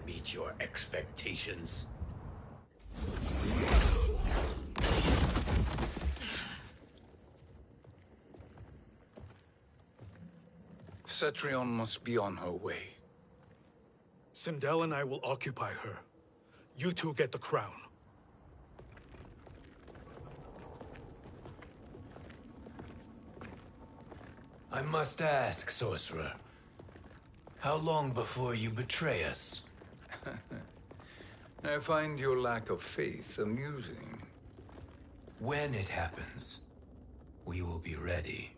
Speaker 3: meet your expectations.
Speaker 5: Cetrion must be on her way.
Speaker 6: Sindel and I will occupy her. You two get the crown.
Speaker 15: I must ask, sorcerer. How long before you betray us?
Speaker 5: I find your lack of faith amusing.
Speaker 15: When it happens, we will be ready.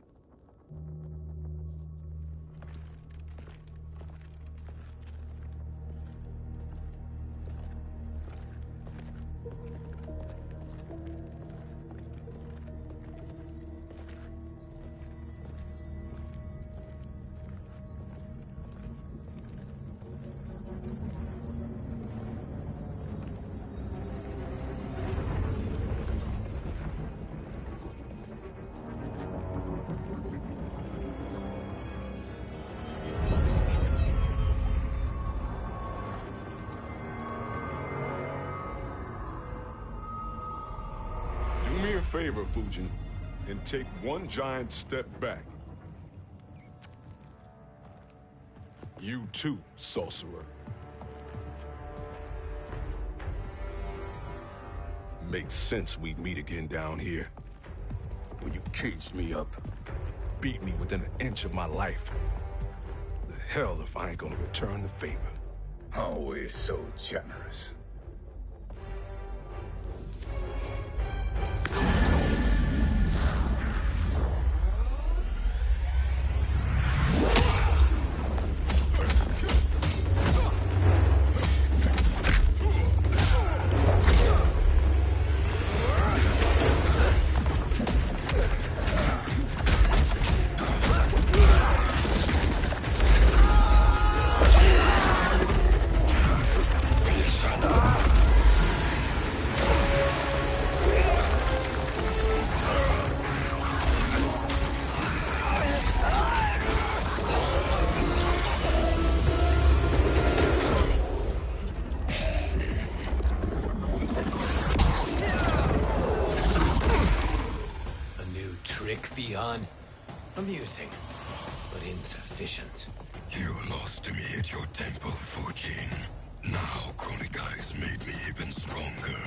Speaker 7: Do me a favor, Fujin, and take one giant step back. You too, sorcerer. Makes sense we'd meet again down here. When you caged me up, beat me within an inch of my life. The hell if I ain't gonna return the favor.
Speaker 5: Always so generous.
Speaker 15: Amusing, but insufficient.
Speaker 16: You lost to me at your temple, Fujin. Now Kronika has made me even stronger.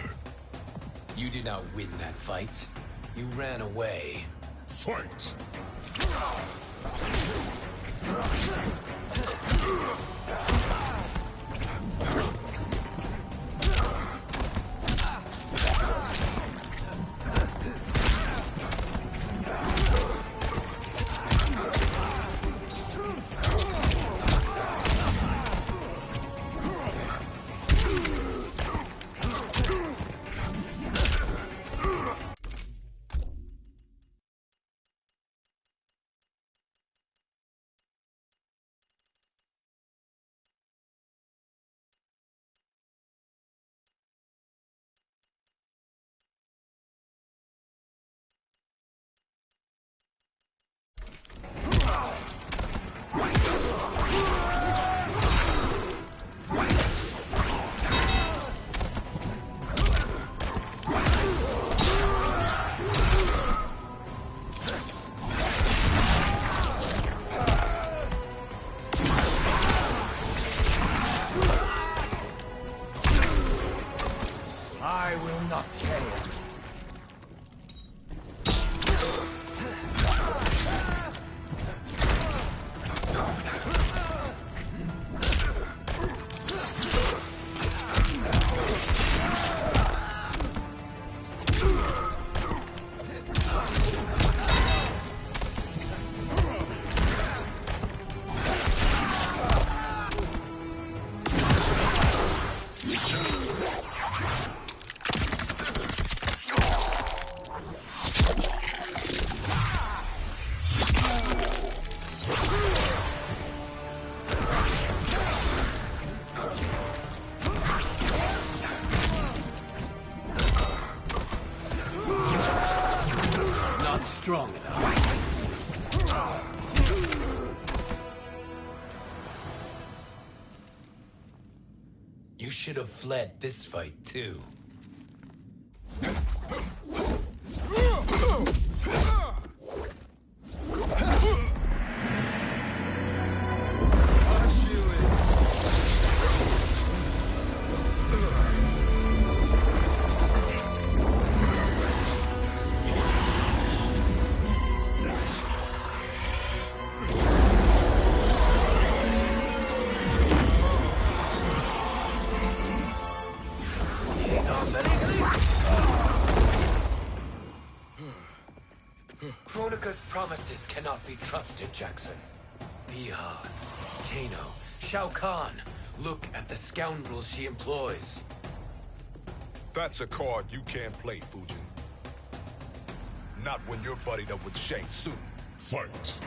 Speaker 15: You did not win that fight. You ran away.
Speaker 16: Fight!
Speaker 15: I will not care. Strong enough. should have fled this fight, too. Kronika's promises cannot be trusted, Jackson. Bihan, Kano, Shao Kahn. Look at the scoundrels she employs.
Speaker 7: That's a card you can't play, Fujin. Not when you're buddied up with Shang Tsung. Fight!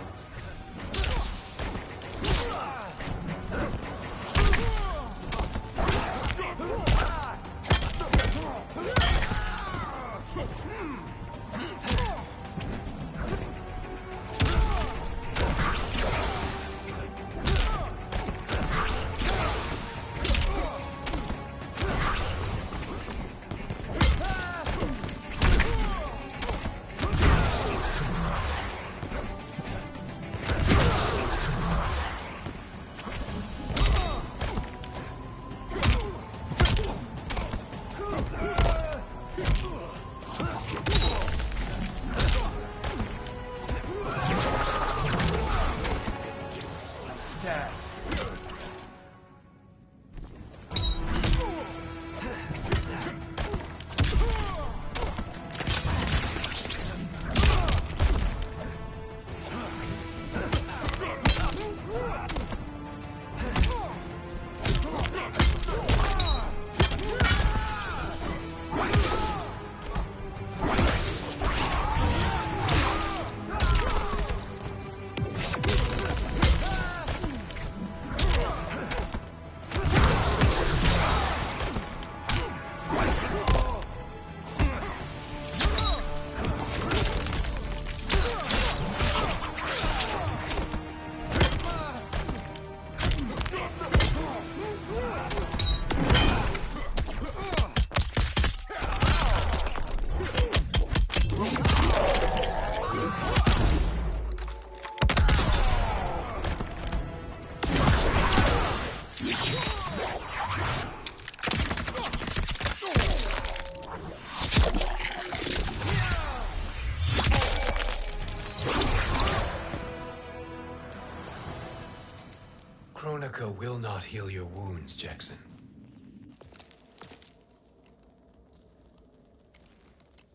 Speaker 15: Kronika will not heal your wounds, Jackson.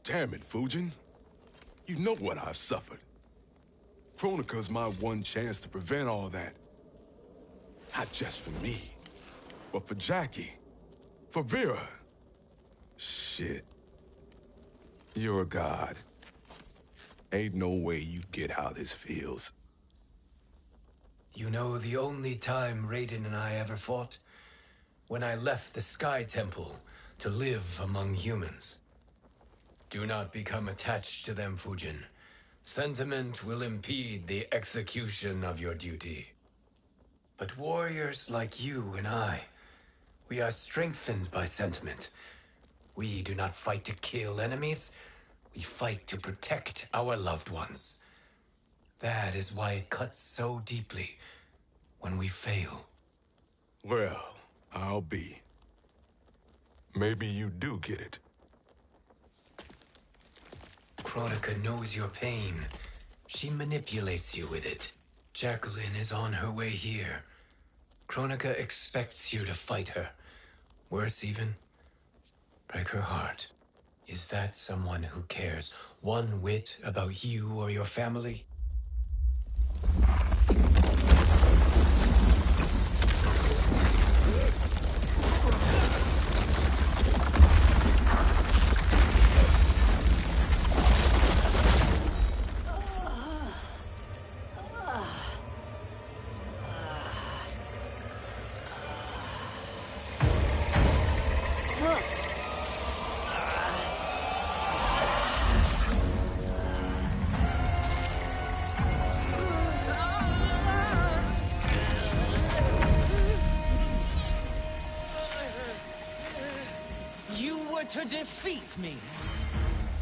Speaker 7: Damn it, Fujin. You know what I've suffered. Kronika's my one chance to prevent all that. Not just for me, but for Jackie, for Vera. Shit. You're a god. Ain't no way you get how this feels.
Speaker 15: You know the only time Raiden and I ever fought? When I left the Sky Temple to live among humans. Do not become attached to them, Fujin. Sentiment will impede the execution of your duty. But warriors like you and I, we are strengthened by sentiment. We do not fight to kill enemies. We fight to protect our loved ones. That is why it cuts so deeply when we fail.
Speaker 7: Well, I'll be. Maybe you do get it.
Speaker 15: Kronika knows your pain. She manipulates you with it. Jacqueline is on her way here. Kronika expects you to fight her. Worse even, break her heart. Is that someone who cares one whit about you or your family?
Speaker 10: defeat me.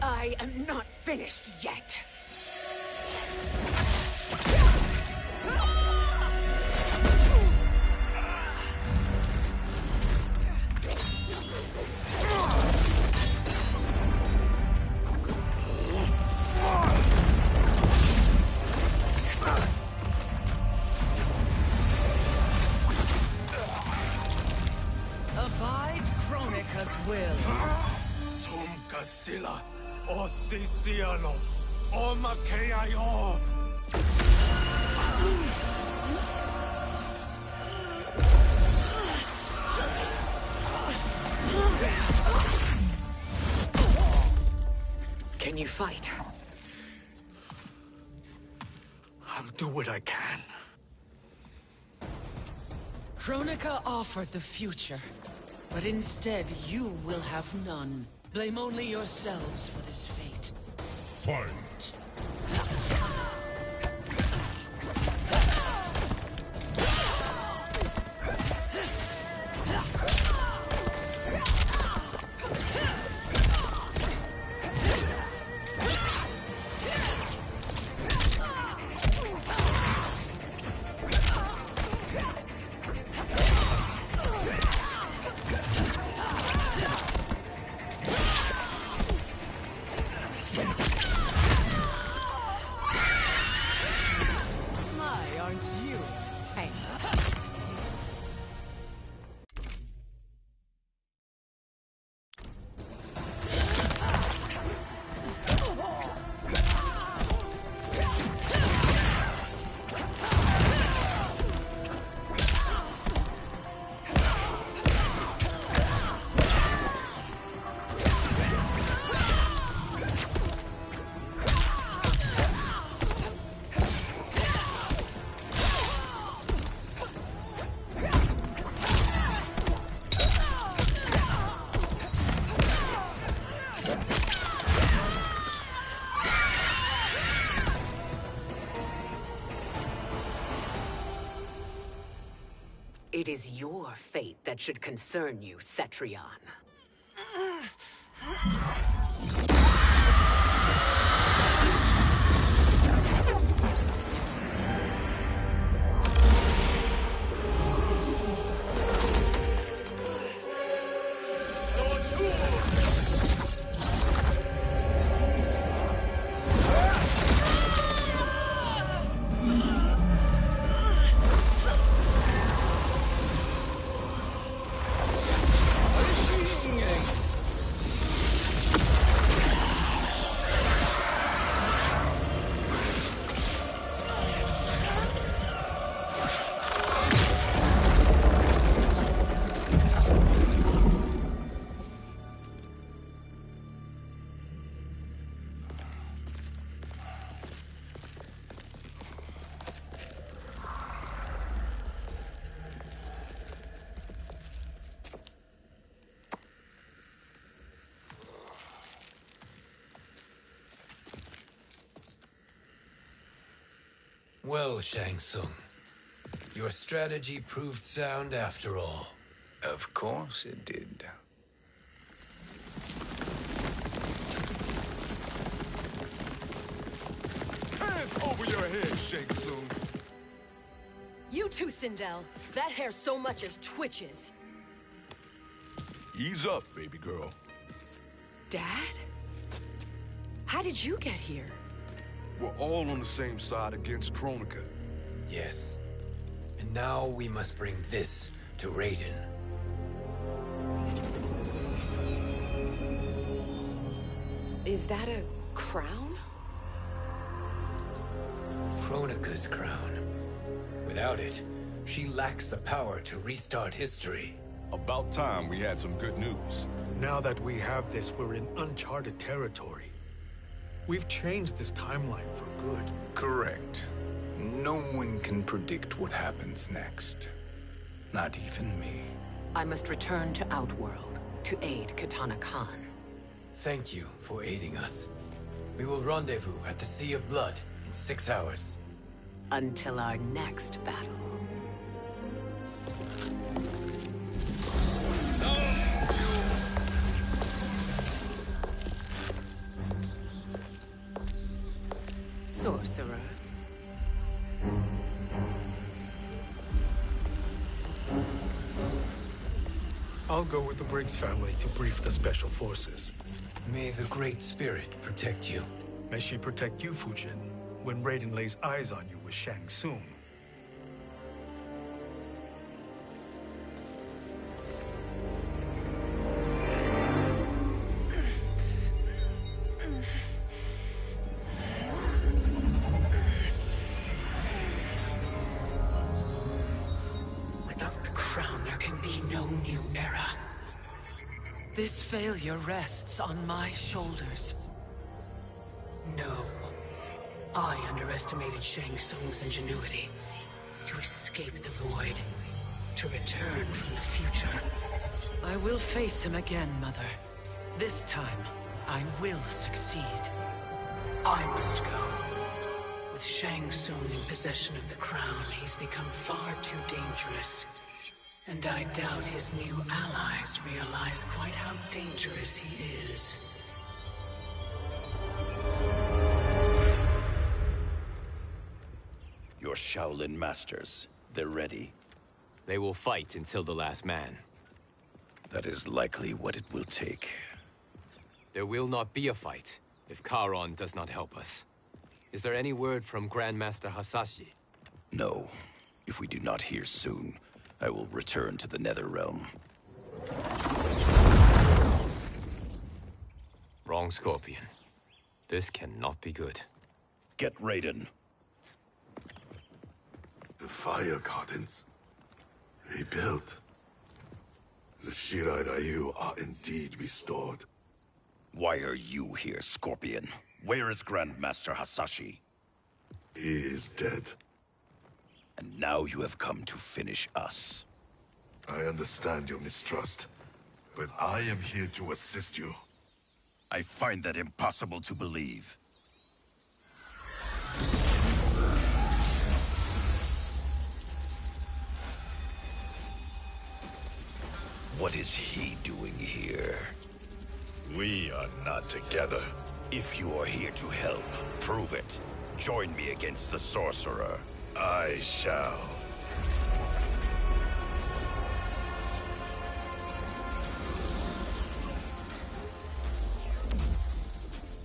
Speaker 10: I am not finished yet. Abide Kronika's will.
Speaker 6: Tum Kasila, O Siciano, O Makeayo.
Speaker 10: Can you fight?
Speaker 6: I'll do what I can.
Speaker 10: Kronika offered the future, but instead you will have none. Blame only yourselves for this fate.
Speaker 16: Fight!
Speaker 10: My, aren't you tank? It is your fate that should concern you, Cetrion.
Speaker 15: Well, Shang Tsung, your strategy proved sound after all.
Speaker 5: Of course it did.
Speaker 6: Hands over your head, Shang Tsung.
Speaker 8: You too, Sindel. That hair so much as twitches.
Speaker 7: Ease up, baby girl.
Speaker 10: Dad? How did you get here?
Speaker 7: We're all on the same side against Kronika.
Speaker 15: Yes. And now we must bring this to Raiden.
Speaker 10: Is that a crown?
Speaker 15: Kronika's crown. Without it, she lacks the power to restart history.
Speaker 7: About time we had some good news.
Speaker 6: Now that we have this, we're in uncharted territory. We've changed this timeline for good.
Speaker 5: Correct. No one can predict what happens next. Not even me.
Speaker 10: I must return to Outworld to aid Katana Khan.
Speaker 15: Thank you for aiding us. We will rendezvous at the Sea of Blood in 6 hours.
Speaker 10: Until our next battle.
Speaker 14: sorcerer.
Speaker 6: I'll go with the Briggs family to brief the special forces.
Speaker 15: May the Great Spirit protect you.
Speaker 6: May she protect you, Fujin, when Raiden lays eyes on you with Shang Tsung.
Speaker 14: Without the crown, there can be no new era. This failure rests on my shoulders. No. I underestimated Shang Tsung's ingenuity. To escape the void. To return from the future. I will face him again, Mother. This time, I will succeed. I must go. With Shang Tsung in possession of the crown, he's become far too dangerous. And I doubt his new allies realize quite how dangerous he is.
Speaker 17: Your Shaolin masters, they're ready.
Speaker 3: They will fight until the last man.
Speaker 17: That is likely what it will take.
Speaker 3: There will not be a fight if Charon does not help us. Is there any word from Grandmaster Hasashi?
Speaker 17: No. If we do not hear soon, I will return to the Netherrealm.
Speaker 3: Wrong, Scorpion. This cannot be good.
Speaker 17: Get Raiden.
Speaker 7: The Fire Gardens. Rebuilt. The Shirai Ryu are indeed restored.
Speaker 17: Why are you here, Scorpion? Where is Grandmaster Hasashi?
Speaker 7: He is dead.
Speaker 17: And now you have come to finish us.
Speaker 7: I understand your mistrust, but I am here to assist you.
Speaker 17: I find that impossible to believe. What is he doing here?
Speaker 7: We are not together.
Speaker 17: If you are here to help, prove it. Join me against the sorcerer.
Speaker 7: I shall.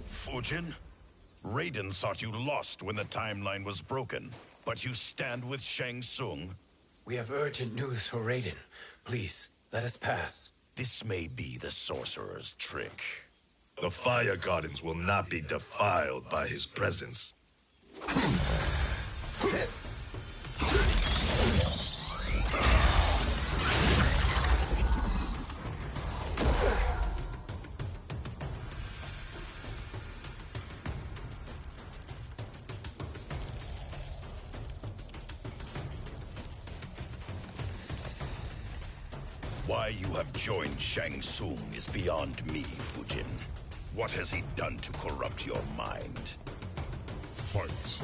Speaker 17: Fujin? Raiden thought you lost when the timeline was broken, but you stand with Shang Tsung?
Speaker 15: We have urgent news for Raiden. Please, let us pass.
Speaker 17: This may be the sorcerer's trick.
Speaker 7: The Fire Gardens will not be defiled by his presence.
Speaker 17: Why you have joined Shang Tsung is beyond me, Fujin. What has he done to corrupt your mind?
Speaker 7: Fight.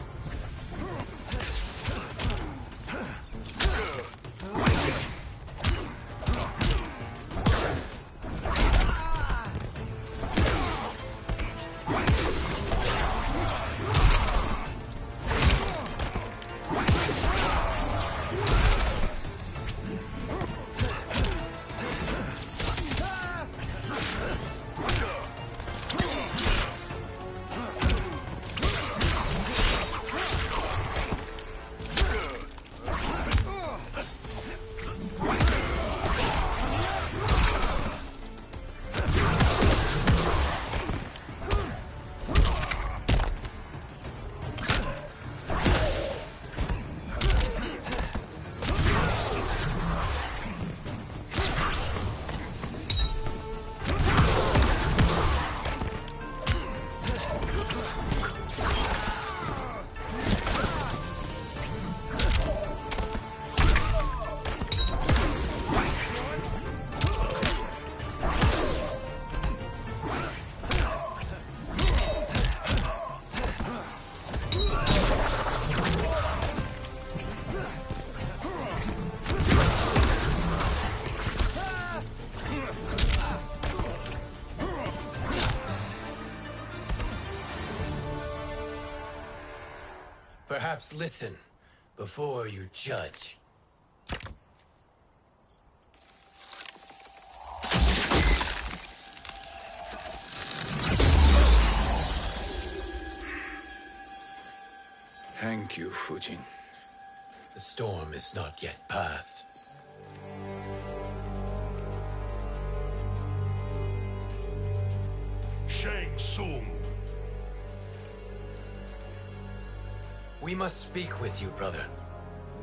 Speaker 15: Perhaps listen before you judge.
Speaker 5: Thank you, Fujin.
Speaker 15: The storm is not yet past.
Speaker 17: Shang Tsung!
Speaker 15: We must speak with you, brother.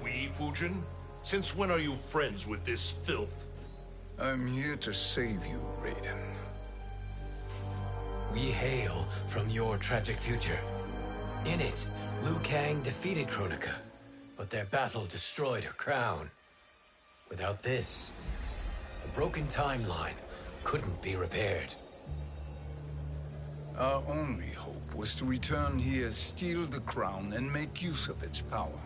Speaker 17: We, Fujin? Since when are you friends with this filth?
Speaker 5: I'm here to save you, Raiden.
Speaker 15: We hail from your tragic future. In it, Liu Kang defeated Kronika, but their battle destroyed her crown. Without this, a broken timeline couldn't be repaired.
Speaker 5: Our only hope was to return here, steal the crown, and make use of its power.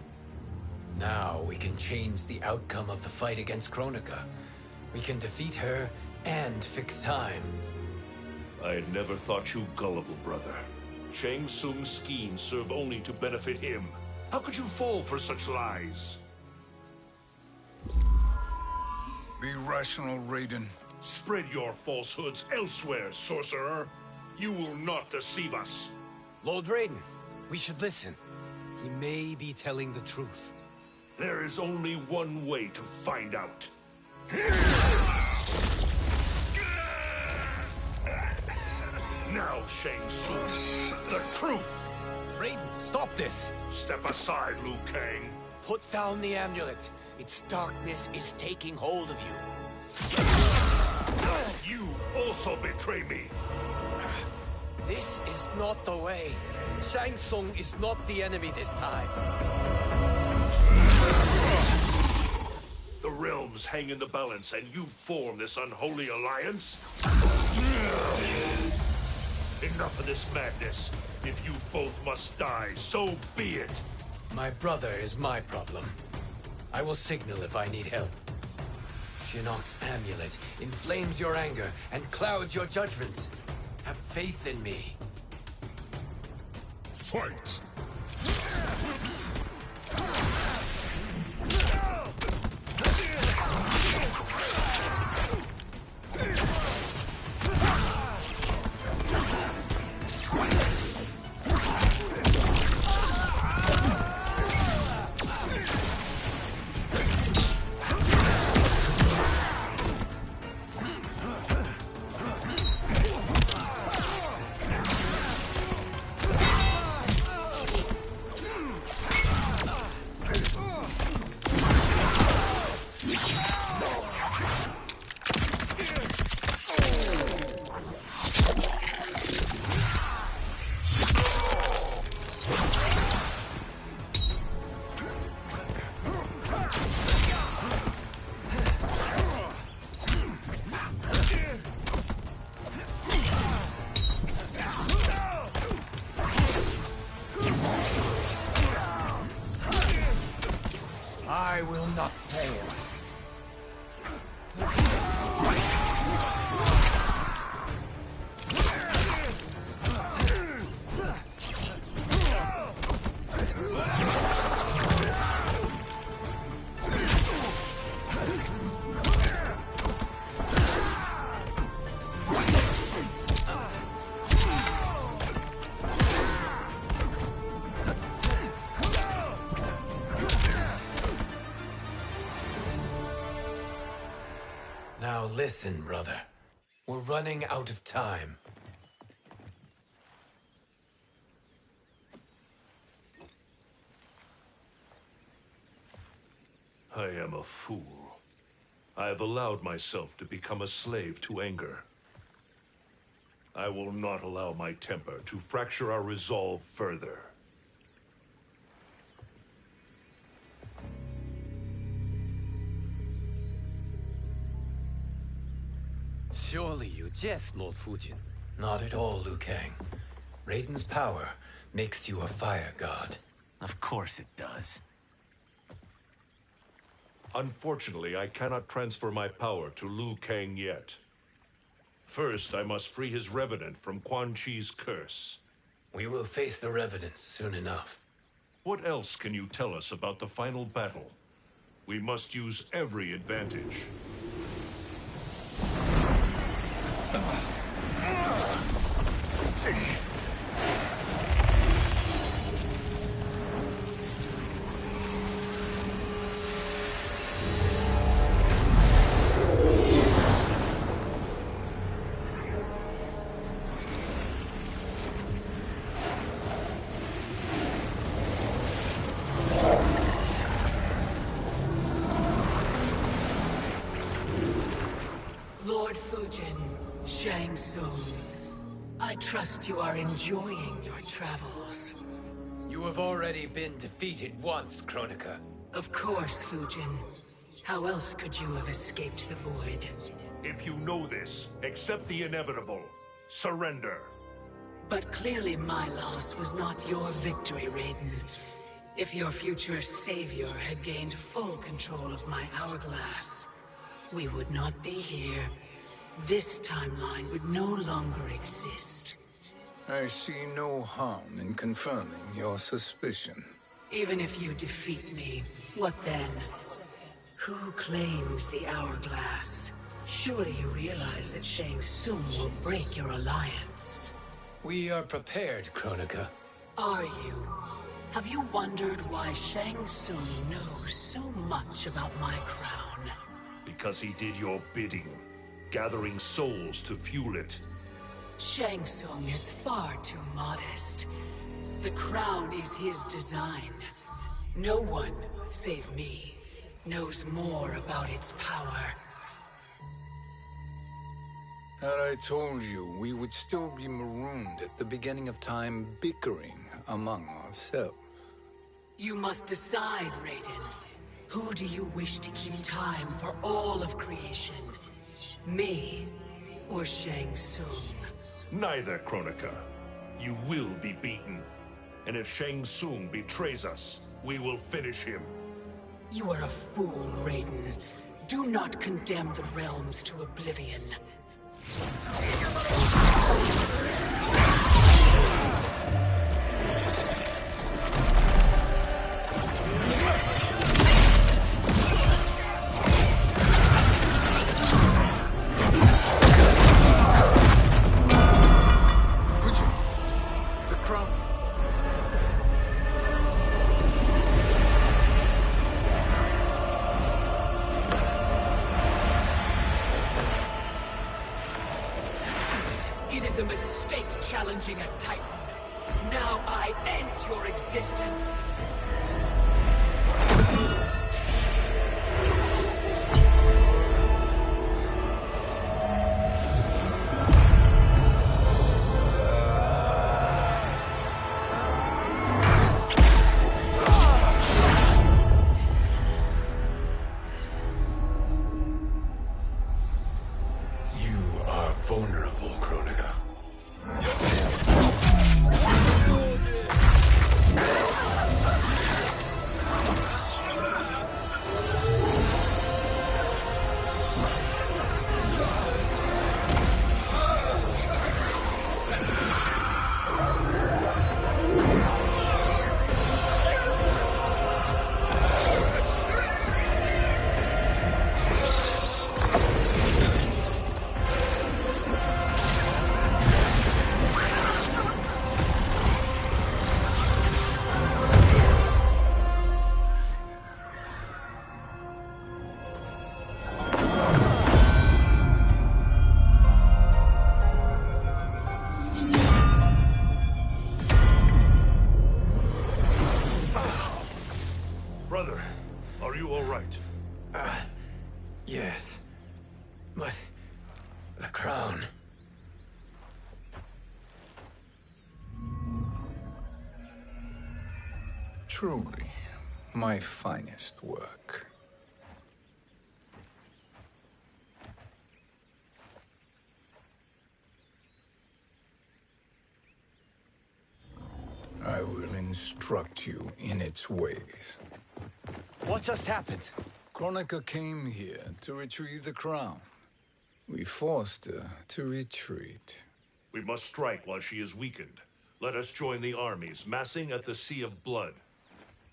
Speaker 15: Now we can change the outcome of the fight against Kronika. We can defeat her and fix time.
Speaker 17: I had never thought you gullible, brother. Shang Tsung's schemes serve only to benefit him. How could you fall for such lies?
Speaker 5: Be rational, Raiden.
Speaker 17: Spread your falsehoods elsewhere, sorcerer. You will not deceive us.
Speaker 15: Lord Raiden, we should listen. He may be telling the truth.
Speaker 17: There is only one way to find out. Now, Shang Tsung, the truth!
Speaker 15: Raiden, stop this!
Speaker 17: Step aside, Liu Kang.
Speaker 15: Put down the amulet. Its darkness is taking hold of you.
Speaker 17: You also betray me.
Speaker 15: This is not the way. Shang Tsung is not the enemy this time.
Speaker 17: The realms hang in the balance, and you form this unholy alliance? Enough of this madness. If you both must die, so be it.
Speaker 15: My brother is my problem. I will signal if I need help. Shinnok's amulet inflames your anger and clouds your judgments. Have faith in me.
Speaker 17: Fight!
Speaker 15: I will not fail. Now listen, brother. We're running out of time.
Speaker 17: I am a fool. I have allowed myself to become a slave to anger. I will not allow my temper to fracture our resolve further.
Speaker 15: Surely you jest, Lord Fujin. Not at all, Liu Kang. Raiden's power makes you a fire god.
Speaker 18: Of course it does.
Speaker 17: Unfortunately, I cannot transfer my power to Liu Kang yet. First, I must free his revenant from Quan Chi's curse.
Speaker 15: We will face the revenants soon enough.
Speaker 17: What else can you tell us about the final battle? We must use every advantage.
Speaker 14: Lord Fujin, Shang Tsung, I trust you are enjoying your travels.
Speaker 15: You have already been defeated once, Kronika.
Speaker 14: Of course, Fujin. How else could you have escaped the void?
Speaker 17: If you know this, accept the inevitable. Surrender.
Speaker 14: But clearly my loss was not your victory, Raiden. If your future savior had gained full control of my hourglass, we would not be here. This timeline would no longer exist.
Speaker 5: I see no harm in confirming your suspicion.
Speaker 14: Even if you defeat me, what then? Who claims the hourglass? Surely you realize that Shang Tsung will break your alliance.
Speaker 15: We are prepared, Kronika.
Speaker 14: Are you? Have you wondered why Shang Tsung knows so much about my crown?
Speaker 17: Because he did your bidding, gathering souls to fuel it.
Speaker 14: Shang Tsung is far too modest. The crown is his design. No one, save me, knows more about its power.
Speaker 5: Had I told you, we would still be marooned at the beginning of time, bickering among ourselves.
Speaker 14: You must decide, Raiden. Who do you wish to keep time for all of creation? Me or Shang Tsung?
Speaker 17: Neither, Kronika. You will be beaten. And if Shang Tsung betrays us, we will finish him.
Speaker 14: You are a fool, Raiden. Do not condemn the realms to oblivion. It is a mistake challenging a Titan. Now I end your existence.
Speaker 17: You are vulnerable, Kronika. Brother, are you all right?
Speaker 15: Yes. But the crown.
Speaker 5: Truly, my finest work. I will instruct you in its ways.
Speaker 15: What just happened?
Speaker 5: Kronika came here to retrieve the crown. We forced her to retreat.
Speaker 17: We must strike while she is weakened. Let us join the armies, massing at the Sea of Blood.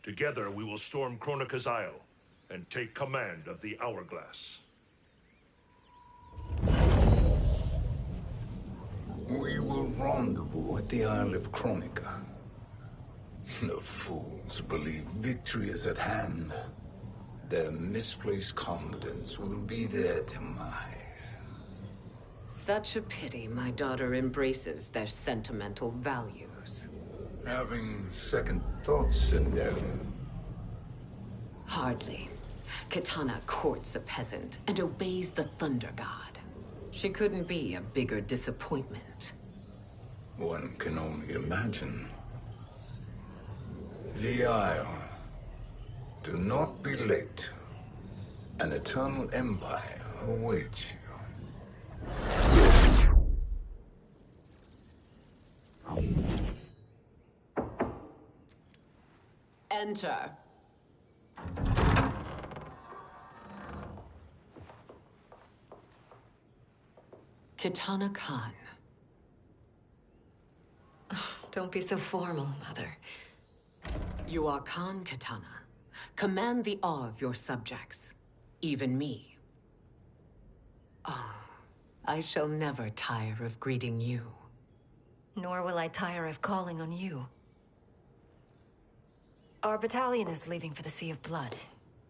Speaker 17: Together we will storm Kronika's Isle and take command of the Hourglass.
Speaker 5: We will rendezvous at the Isle of Kronika. The fools believe victory is at hand. Their misplaced confidence will be their demise.
Speaker 10: Such a pity my daughter embraces their sentimental values.
Speaker 5: Having second thoughts in them.
Speaker 10: Hardly. Kitana courts a peasant and obeys the Thunder God. She couldn't be a bigger disappointment.
Speaker 5: One can only imagine. The Isle. Do not be late. An eternal empire awaits you.
Speaker 10: Enter. Kitana Khan.
Speaker 13: Don't be so formal, Mother.
Speaker 10: You are Khan Kitana. Command the awe of your subjects. Even me. Oh, I shall never tire of greeting you.
Speaker 13: Nor will I tire of calling on you. Our battalion is leaving for the Sea of Blood.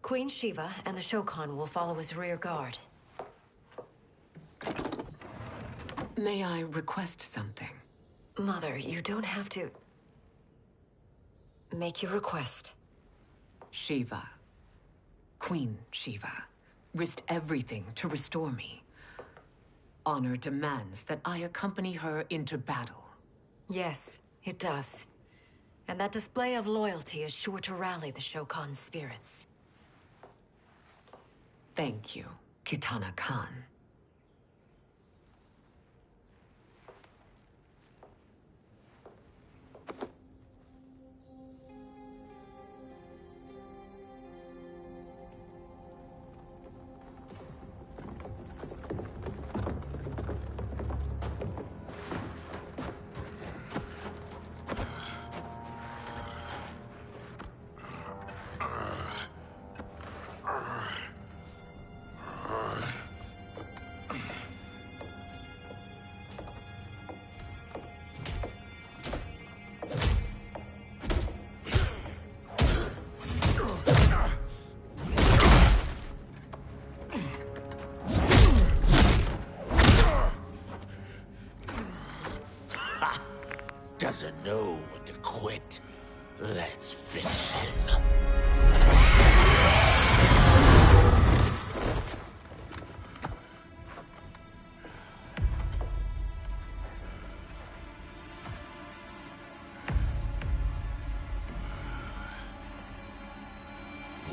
Speaker 13: Queen Shiva and the Shokan will follow as rear guard.
Speaker 10: May I request something?
Speaker 13: Mother, you don't have to... make your request.
Speaker 10: Shiva. Queen Shiva. Risked everything to restore me. Honor demands that I accompany her into battle.
Speaker 13: Yes, it does. And that display of loyalty is sure to rally the Shokan's spirits.
Speaker 10: Thank you, Kitana Khan.
Speaker 9: Doesn't know when to quit. Let's finish him.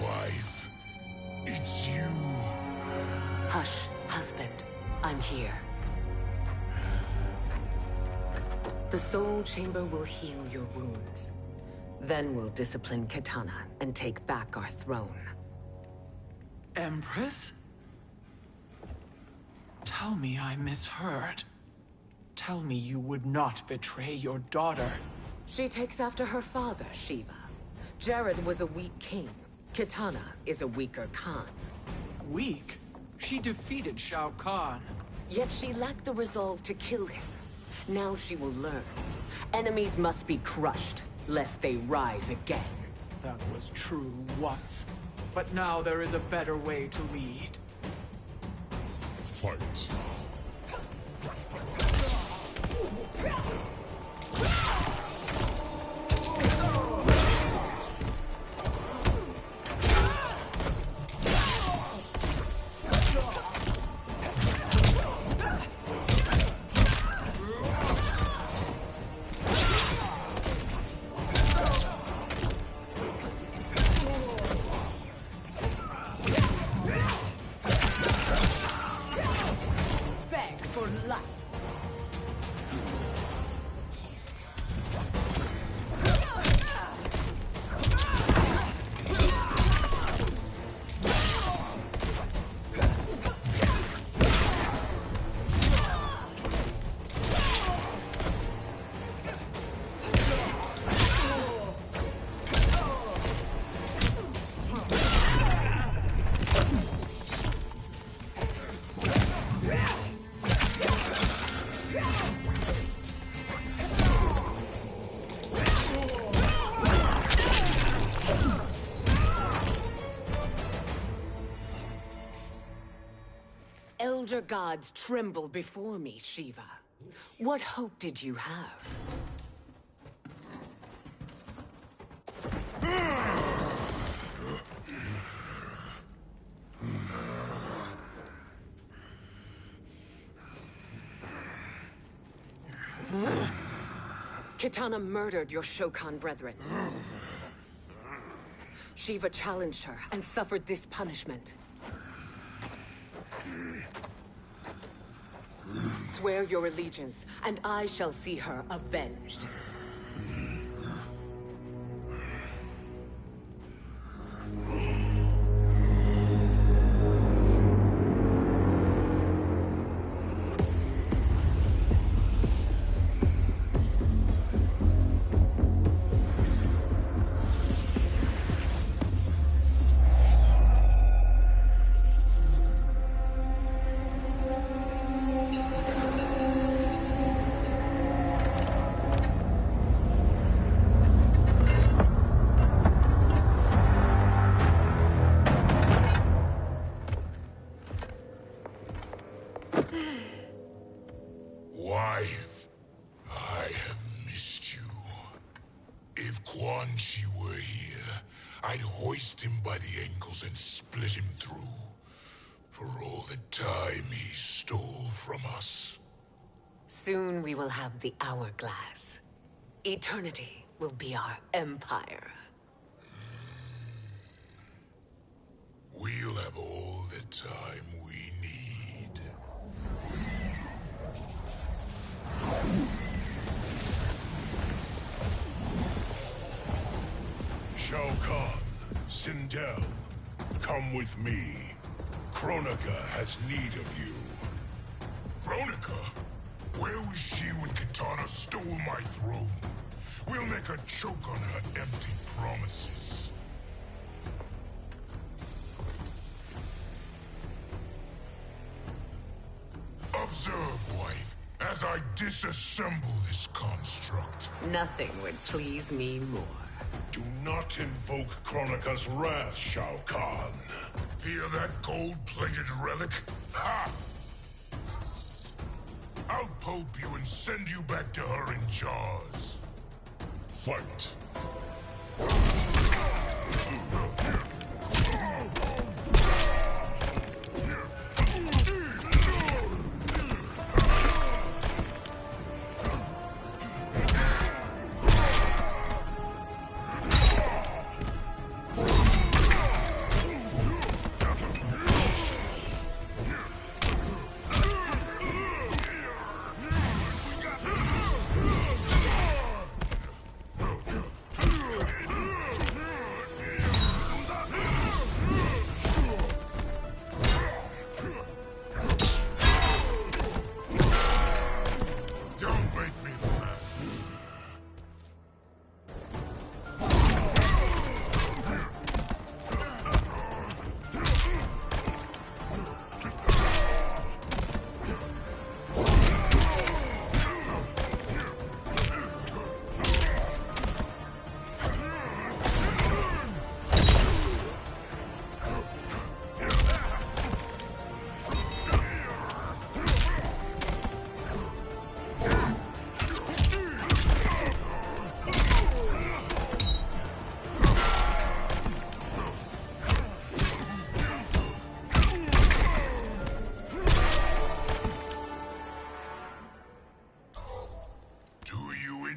Speaker 16: Wife, it's you.
Speaker 10: Hush, husband. I'm here. The Soul Chamber will heal your wounds. Then we'll discipline Kitana and take back our throne.
Speaker 11: Empress? Tell me I misheard. Tell me you would not betray your daughter.
Speaker 10: She takes after her father, Shiva. Jared was a weak king. Kitana is a weaker Khan.
Speaker 11: Weak? She defeated Shao Kahn.
Speaker 10: Yet she lacked the resolve to kill him. Now she will learn. Enemies must be crushed, lest they rise again.
Speaker 11: That was true once. But now there is a better way to lead.
Speaker 16: Fight.
Speaker 10: elder gods tremble before me, Shiva. What hope did you have? Kitana murdered your Shokan brethren. Shiva challenged her and suffered this punishment. Swear your allegiance, and I shall see her avenged.
Speaker 7: Wife, I have missed you. If Quan Chi were here, I'd hoist him by the ankles and split him through. For all the time he stole from us.
Speaker 10: Soon we will have the hourglass. Eternity will be our empire.
Speaker 7: We'll have all the time we need.
Speaker 6: Shao Kahn, Sindel, come with me. Kronika has need of you.
Speaker 7: Kronika? Where was she when Kitana stole my throne? We'll make her choke on her empty promises. Observe, wife, as I disassemble this construct.
Speaker 10: Nothing would please me more.
Speaker 6: Do not invoke Kronika's wrath, Shao Kahn.
Speaker 7: Fear that gold-plated relic? Ha! I'll pulp you and send you back to her in jars. Fight.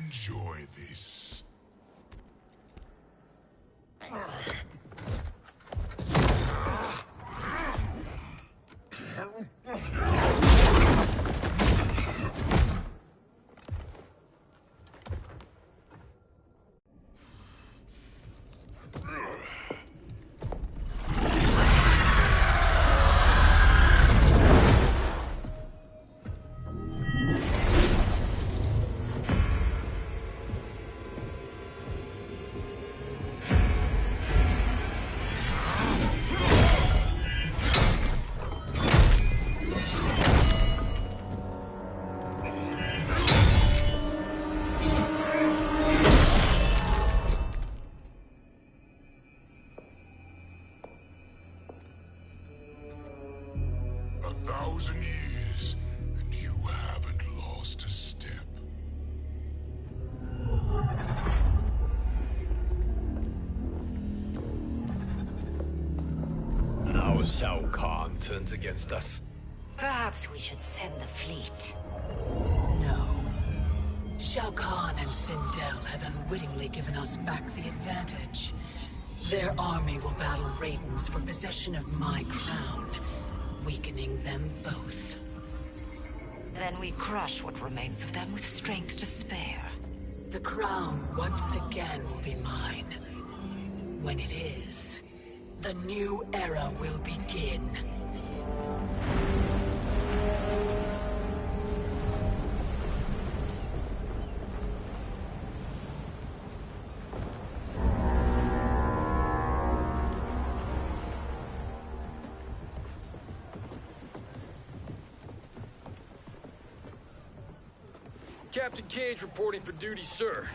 Speaker 7: Enjoy this.
Speaker 15: Shao Kahn turns against us.
Speaker 13: Perhaps we should send the fleet.
Speaker 14: No. Shao Kahn and Sindel have unwittingly given us back the advantage. Their army will battle Raiden's for possession of my crown, weakening them both.
Speaker 13: Then we crush what remains of them with strength to spare.
Speaker 14: The crown once again will be mine. When it is, the new era will begin.
Speaker 19: Captain Cage reporting for duty, sir.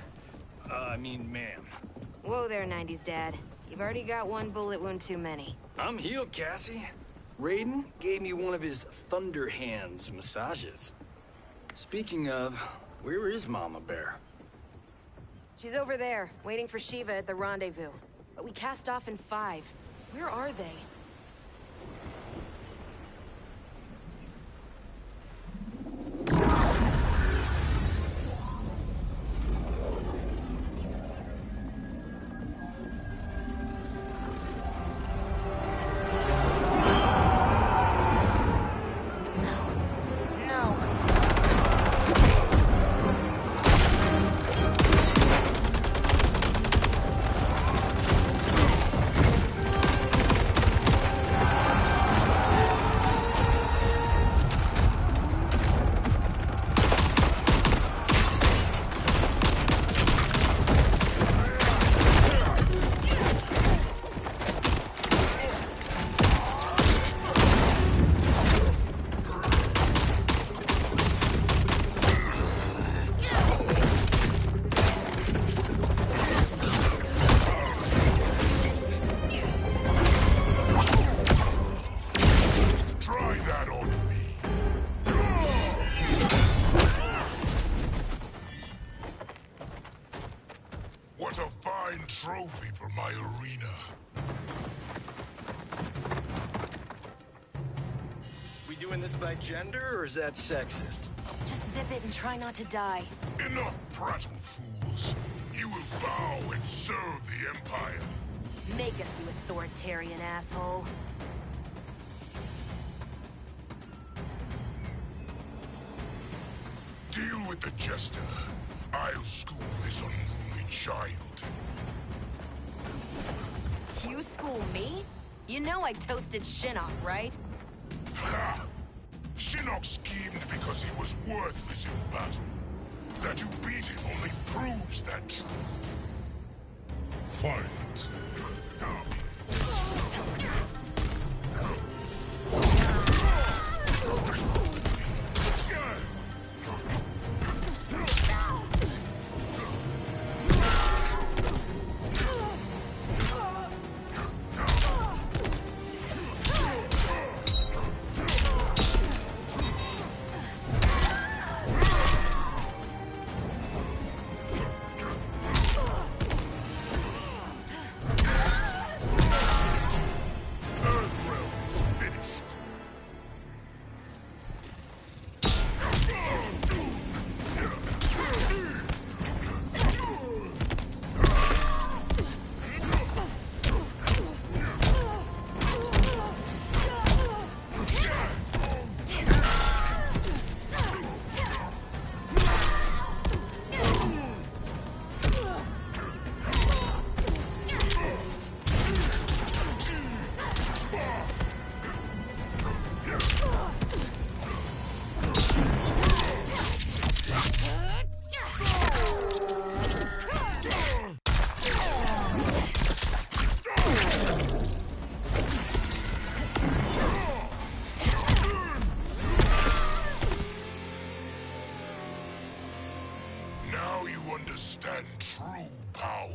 Speaker 19: I mean, ma'am.
Speaker 20: Whoa there, 90s dad. You've already got one bullet wound too many.
Speaker 19: I'm healed, Cassie. Raiden gave me one of his Thunder Hands massages. Speaking of, where is Mama Bear?
Speaker 20: She's over there, waiting for Shiva at the rendezvous. But we cast off in 5. Where are they?
Speaker 7: What a fine trophy for my arena.
Speaker 19: We doing this by gender, or is that sexist?
Speaker 20: Just zip it and try not to die.
Speaker 7: Enough prattle, fools. You will bow and serve the Empire.
Speaker 20: Make us, you authoritarian asshole.
Speaker 7: Deal with the jester. I'll school this unruly child.
Speaker 20: You school me? You know I toasted Shinnok, right?
Speaker 7: Ha! Shinnok schemed because he was worthless in battle. That you beat him only proves that truth. Fight. Now you understand true power.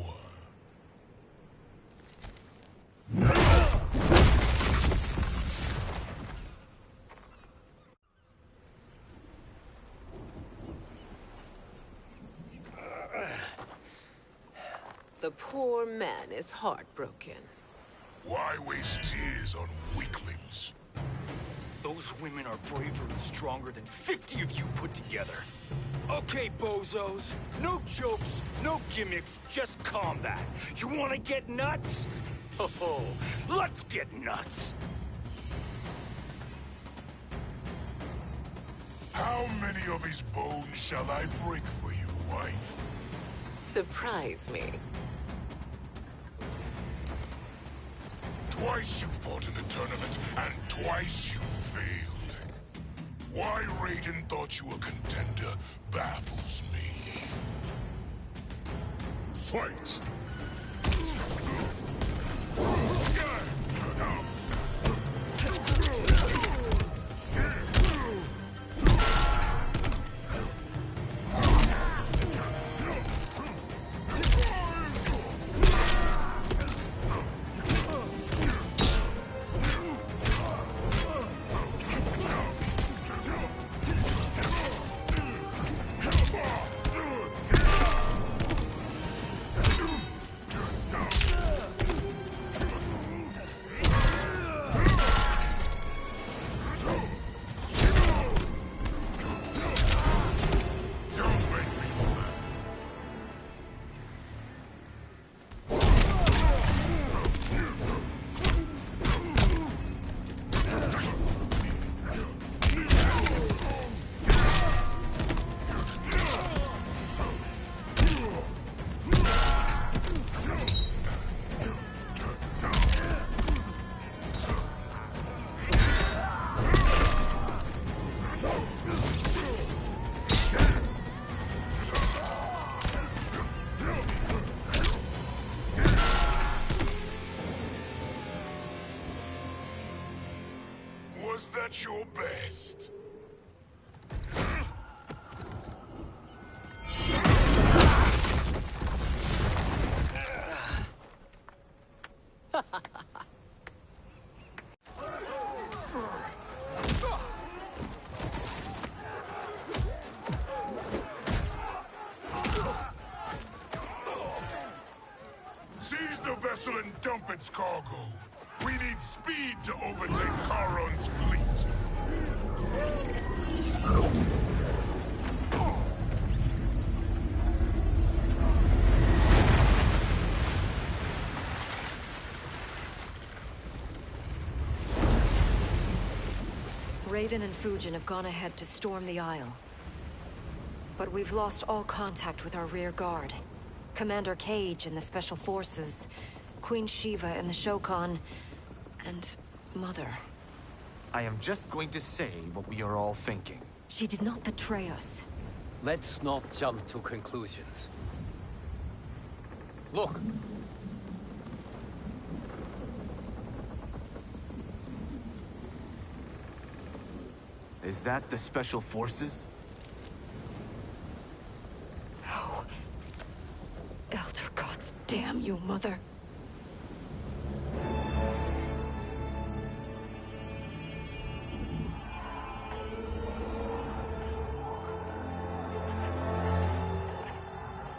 Speaker 10: The poor man is heartbroken.
Speaker 7: Why waste tears on weak weaklings.
Speaker 19: Those women are braver and stronger than 50 of you put together. Okay, bozos. No jokes, no gimmicks, just combat. You wanna get nuts? Oh, let's get nuts!
Speaker 7: How many of his bones shall I break for you, wife?
Speaker 14: Surprise me.
Speaker 7: Twice you fought in the tournament, and twice you failed. Why Raiden thought you a contender baffles me. Fight! Was that your best? Seize the vessel and dump its cargo. We need speed to overtake Charon's fleet.
Speaker 13: Raiden and Fujin have gone ahead to storm the Isle. But we've lost all contact with our rear guard. Commander Cage and the Special Forces, Queen Shiva and the Shokan, and Mother.
Speaker 18: I am just going to say what we are all thinking.
Speaker 13: She did not betray us.
Speaker 3: Let's not jump to conclusions. Look!
Speaker 18: Is that the Special Forces?
Speaker 13: No. Elder gods damn you, Mother.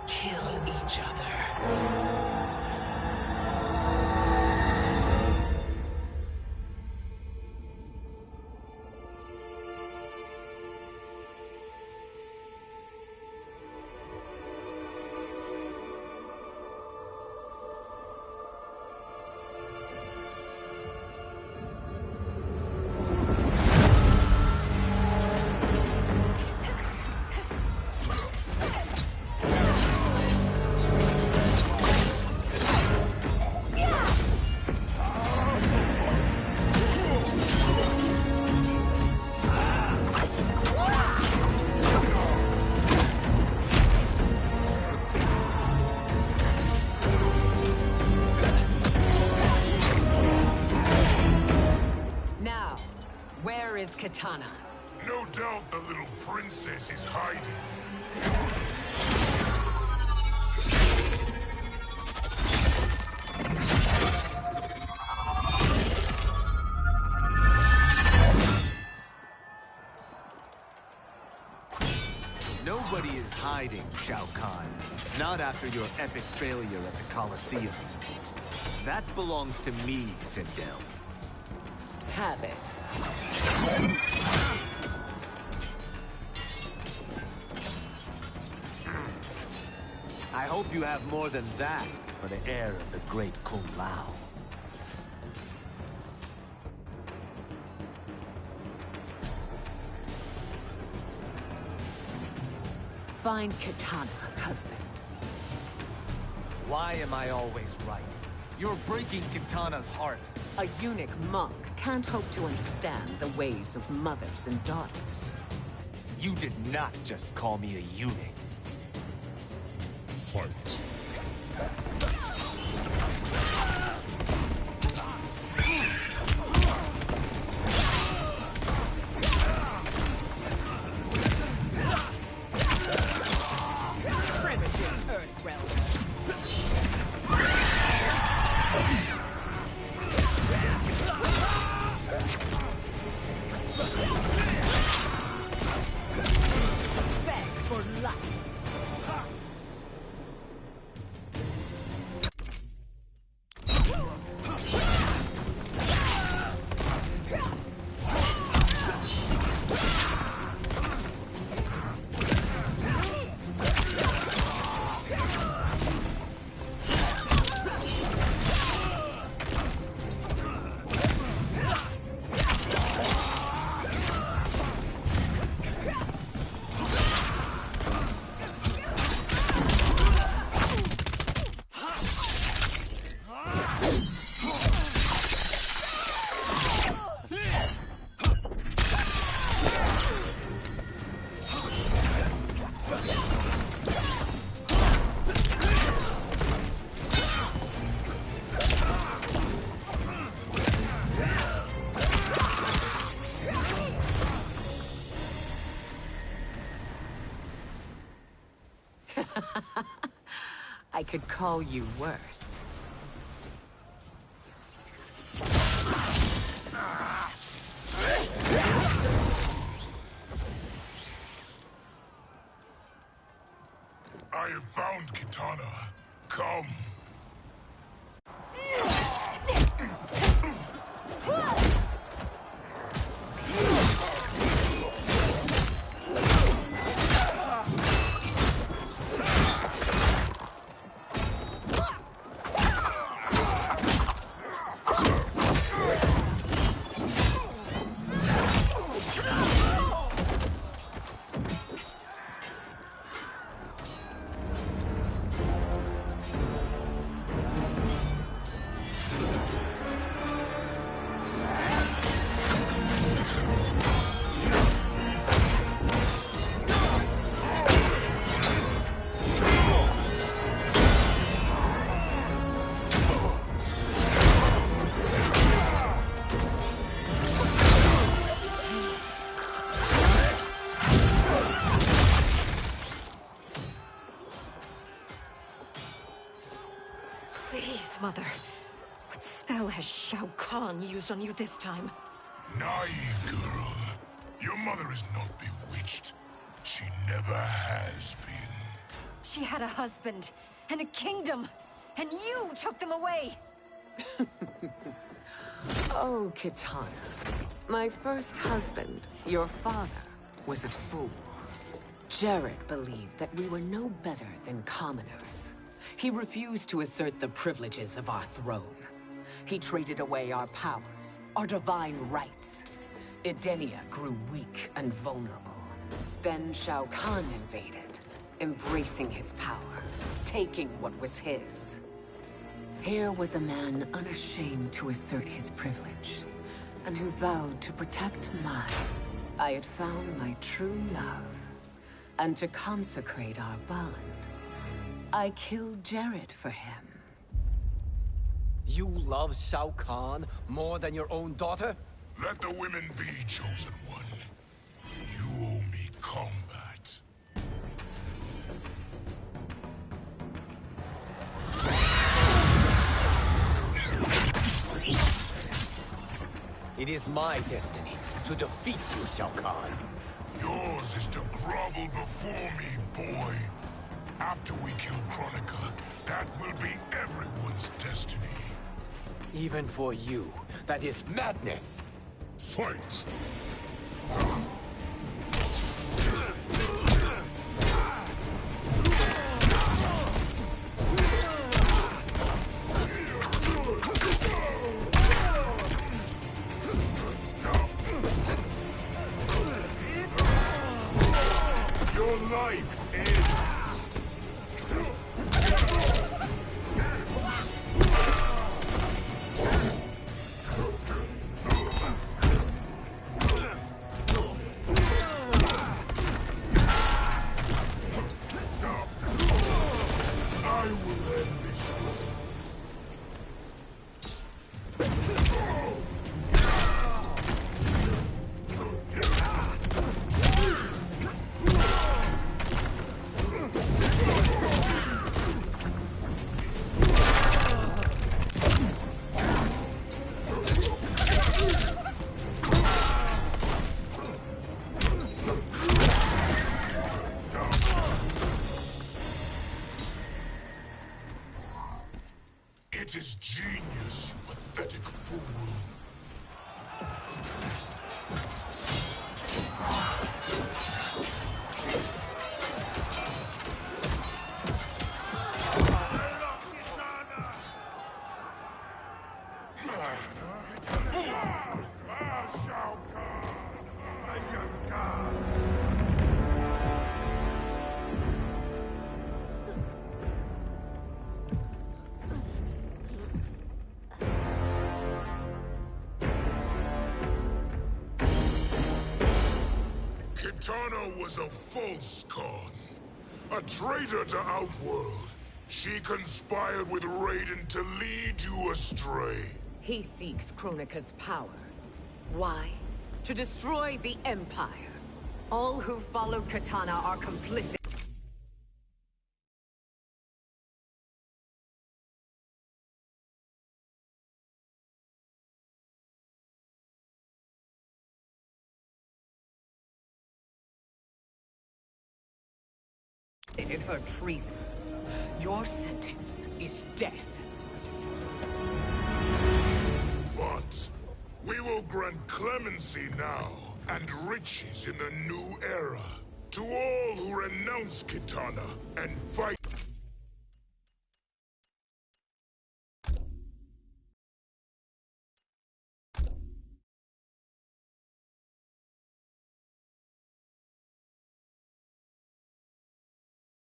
Speaker 14: Kill each other.
Speaker 10: Where is Katana?
Speaker 7: No doubt the little princess is hiding.
Speaker 18: Nobody is hiding, Shao Kahn. Not after your epic failure at the Colosseum. That belongs to me, Sindel.
Speaker 10: Have it.
Speaker 18: I hope you have more than that for the heir of the great Kung Lao.
Speaker 10: Find Kitana, husband.
Speaker 18: Why am I always right? You're breaking Kitana's heart.
Speaker 10: A eunuch monk can't hope to understand the ways of mothers and daughters.
Speaker 18: You did not just call me a eunuch.
Speaker 7: Fight.
Speaker 10: I could call you worse.
Speaker 7: I have found Kitana. Come.
Speaker 13: Please, Mother. What spell has Shao Kahn used on you this time?
Speaker 7: Naive girl. Your mother is not bewitched. She never has been.
Speaker 13: She had a husband and a kingdom, and you took them away!
Speaker 10: Oh, Kitana. My first husband, your father, was a fool. Jared believed that we were no better than commoners. He refused to assert the privileges of our throne. He traded away our powers, our divine rights. Edenia grew weak and vulnerable. Then Shao Kahn invaded, embracing his power, taking what was his. Here was a man unashamed to assert his privilege, and who vowed to protect mine. I had found my true love, and to consecrate our bond, I killed Jared for him.
Speaker 15: You love Shao Kahn more than your own daughter?
Speaker 7: Let the women be, chosen one. You owe me combat.
Speaker 15: It is my destiny to defeat you, Shao Kahn.
Speaker 7: Yours is to grovel before me, boy. After we kill Kronika, that will be everyone's destiny.
Speaker 15: Even for you, that is madness.
Speaker 7: Fight! Your life ends. I will end this war. It is genius, you pathetic fool. Shao Kahn, I am God. Kitana was a false Khan, a traitor to Outworld. She conspired with Raiden to lead you astray.
Speaker 10: He seeks Kronika's power. Why? To destroy the Empire. All who follow Kitana are complicit in her treason. Your sentence is death.
Speaker 7: But we will grant clemency now and riches in the new era to all who renounce Kitana and fight